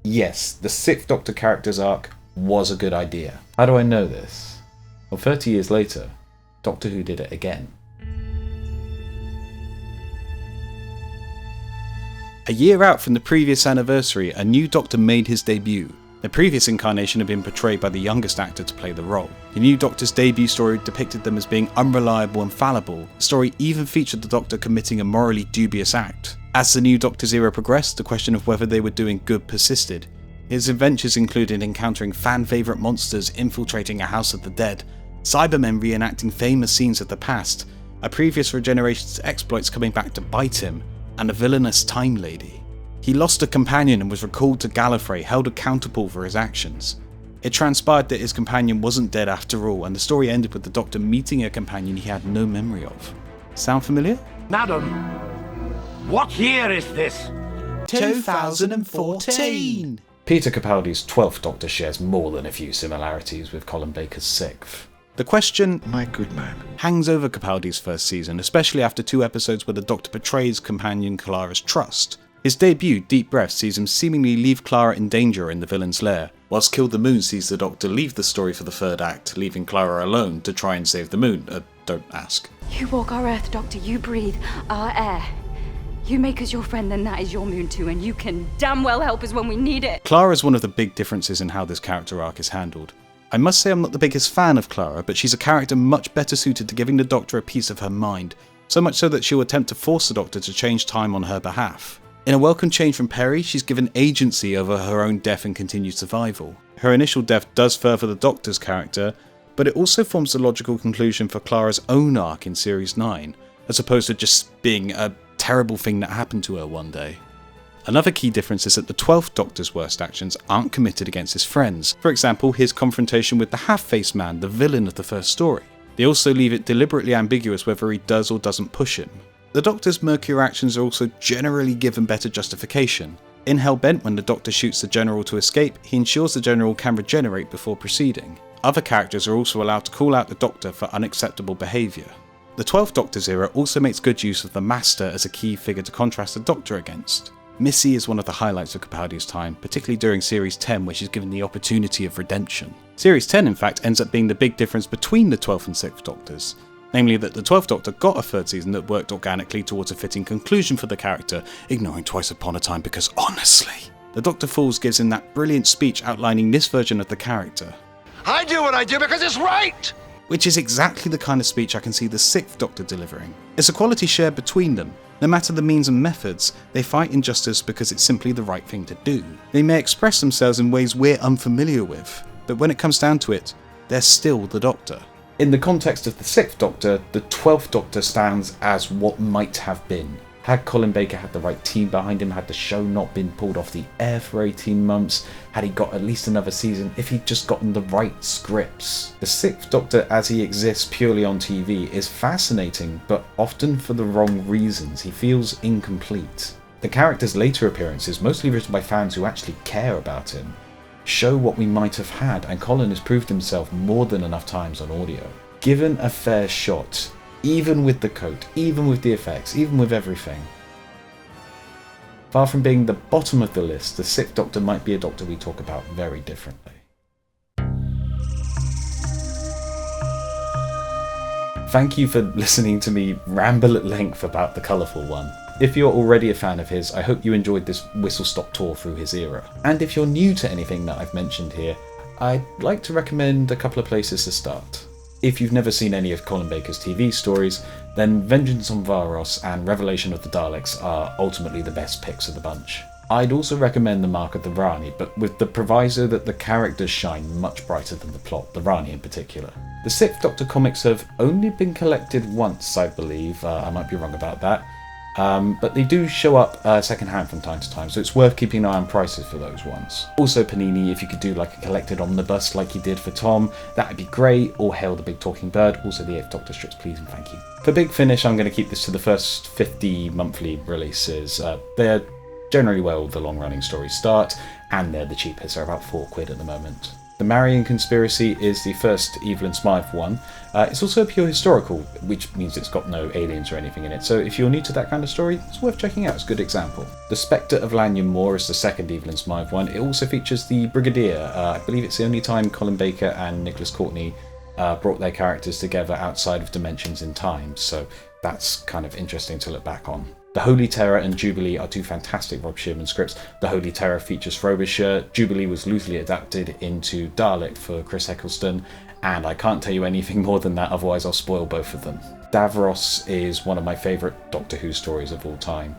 yes, the 6th Doctor character's arc was a good idea. How do I know this? Well, 30 years later, Doctor Who did it again. A year out from the previous anniversary, a new Doctor made his debut. The previous incarnation had been portrayed by the youngest actor to play the role. The new Doctor's debut story depicted them as being unreliable and fallible. The story even featured the Doctor committing a morally dubious act. As the new Doctor's era progressed, the question of whether they were doing good persisted. His adventures included encountering fan-favourite monsters, infiltrating a house of the dead, Cybermen reenacting famous scenes of the past, a previous regeneration's exploits coming back to bite him, and a villainous Time Lady. He lost a companion and was recalled to Gallifrey, held accountable for his actions. It transpired that his companion wasn't dead after all, and the story ended with the Doctor meeting a companion he had no memory of. Sound familiar? Madam, what year is this? 2014! Peter Capaldi's 12th Doctor shares more than a few similarities with Colin Baker's 6th. The question, my good man, hangs over Capaldi's first season, especially after 2 episodes where the Doctor betrays companion Clara's trust. His debut, Deep Breath, sees him seemingly leave Clara in danger in the villain's lair, whilst Kill the Moon sees the Doctor leave the story for the 3rd act, leaving Clara alone to try and save the moon. Don't ask. You walk our Earth, Doctor. You breathe our air. You make us your friend, then that is your moon too, and you can damn well help us when we need it. Clara is one of the big differences in how this character arc is handled. I must say I'm not the biggest fan of Clara, but she's a character much better suited to giving the Doctor a piece of her mind, so much so that she'll attempt to force the Doctor to change time on her behalf. In a welcome change from Perry, she's given agency over her own death and continued survival. Her initial death does further the Doctor's character, but it also forms the logical conclusion for Clara's own arc in Series 9, as opposed to just being a terrible thing that happened to her one day. Another key difference is that the 12th Doctor's worst actions aren't committed against his friends. For example, his confrontation with the half-faced man, the villain of the first story. They also leave it deliberately ambiguous whether he does or doesn't push him. The Doctor's murkier actions are also generally given better justification. In Hellbent, when the Doctor shoots the General to escape, he ensures the General can regenerate before proceeding. Other characters are also allowed to call out the Doctor for unacceptable behaviour. The 12th Doctor's era also makes good use of the Master as a key figure to contrast the Doctor against. Missy is one of the highlights of Capaldi's time, particularly during Series 10 where she's given the opportunity of redemption. Series 10 in fact ends up being the big difference between the 12th and 6th Doctors, namely that the 12th Doctor got a third season that worked organically towards a fitting conclusion for the character, ignoring Twice Upon a Time because honestly, the Doctor Falls gives him that brilliant speech outlining this version of the character. I do what I do because it's right! Which is exactly the kind of speech I can see the 6th Doctor delivering. It's a quality shared between them. No matter the means and methods, they fight injustice because it's simply the right thing to do. They may express themselves in ways we're unfamiliar with, but when it comes down to it, they're still the Doctor. In the context of the 6th Doctor, the 12th Doctor stands as what might have been. Had Colin Baker had the right team behind him, had the show not been pulled off the air for 18 months, had he got at least another season, if he'd just gotten the right scripts. The 6th Doctor as he exists purely on TV is fascinating, but often for the wrong reasons. He feels incomplete. The character's later appearances, mostly written by fans who actually care about him, show what we might have had, and Colin has proved himself more than enough times on audio. Given a fair shot, even with the coat, even with the effects, even with everything. Far from being the bottom of the list, the 6th Doctor might be a Doctor we talk about very differently. Thank you for listening to me ramble at length about the Colourful One. If you're already a fan of his, I hope you enjoyed this whistle-stop tour through his era. And if you're new to anything that I've mentioned here, I'd like to recommend a couple of places to start. If you've never seen any of Colin Baker's TV stories, then Vengeance on Varos and Revelation of the Daleks are ultimately the best picks of the bunch. I'd also recommend The Mark of the Rani, but with the proviso that the characters shine much brighter than the plot, the Rani in particular. The 6th Doctor comics have only been collected once, I believe. I might be wrong about that. But they do show up second-hand from time to time, so it's worth keeping an eye on prices for those ones. Also Panini, if you could do like a collected omnibus like you did for Tom, that'd be great, or Hail the Big Talking Bird, also the 8th Doctor strips please and thank you. For Big Finish, I'm going to keep this to the first 50 monthly releases. They're generally where all the long-running stories start, and they're the cheapest, they're about £4 at the moment. The Marian Conspiracy is the first Evelyn Smythe one. It's also a pure historical, which means it's got no aliens or anything in it, so if you're new to that kind of story, it's worth checking out, it's a good example. The Spectre of Lanyon Moor is the second Evelyn Smythe one. It also features the Brigadier. I believe it's the only time Colin Baker and Nicholas Courtney brought their characters together outside of dimensions in time, so that's kind of interesting to look back on. The Holy Terror and Jubilee are two fantastic Rob Shearman scripts. The Holy Terror features Frobisher, Jubilee was loosely adapted into Dalek for Chris Eccleston, and I can't tell you anything more than that, otherwise I'll spoil both of them. Davros is one of my favourite Doctor Who stories of all time.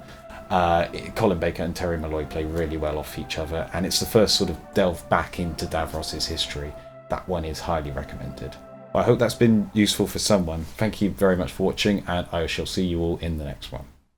Colin Baker and Terry Malloy play really well off each other, and it's the first sort of delve back into Davros' history. That one is highly recommended. I hope that's been useful for someone. Thank you very much for watching, and I shall see you all in the next one.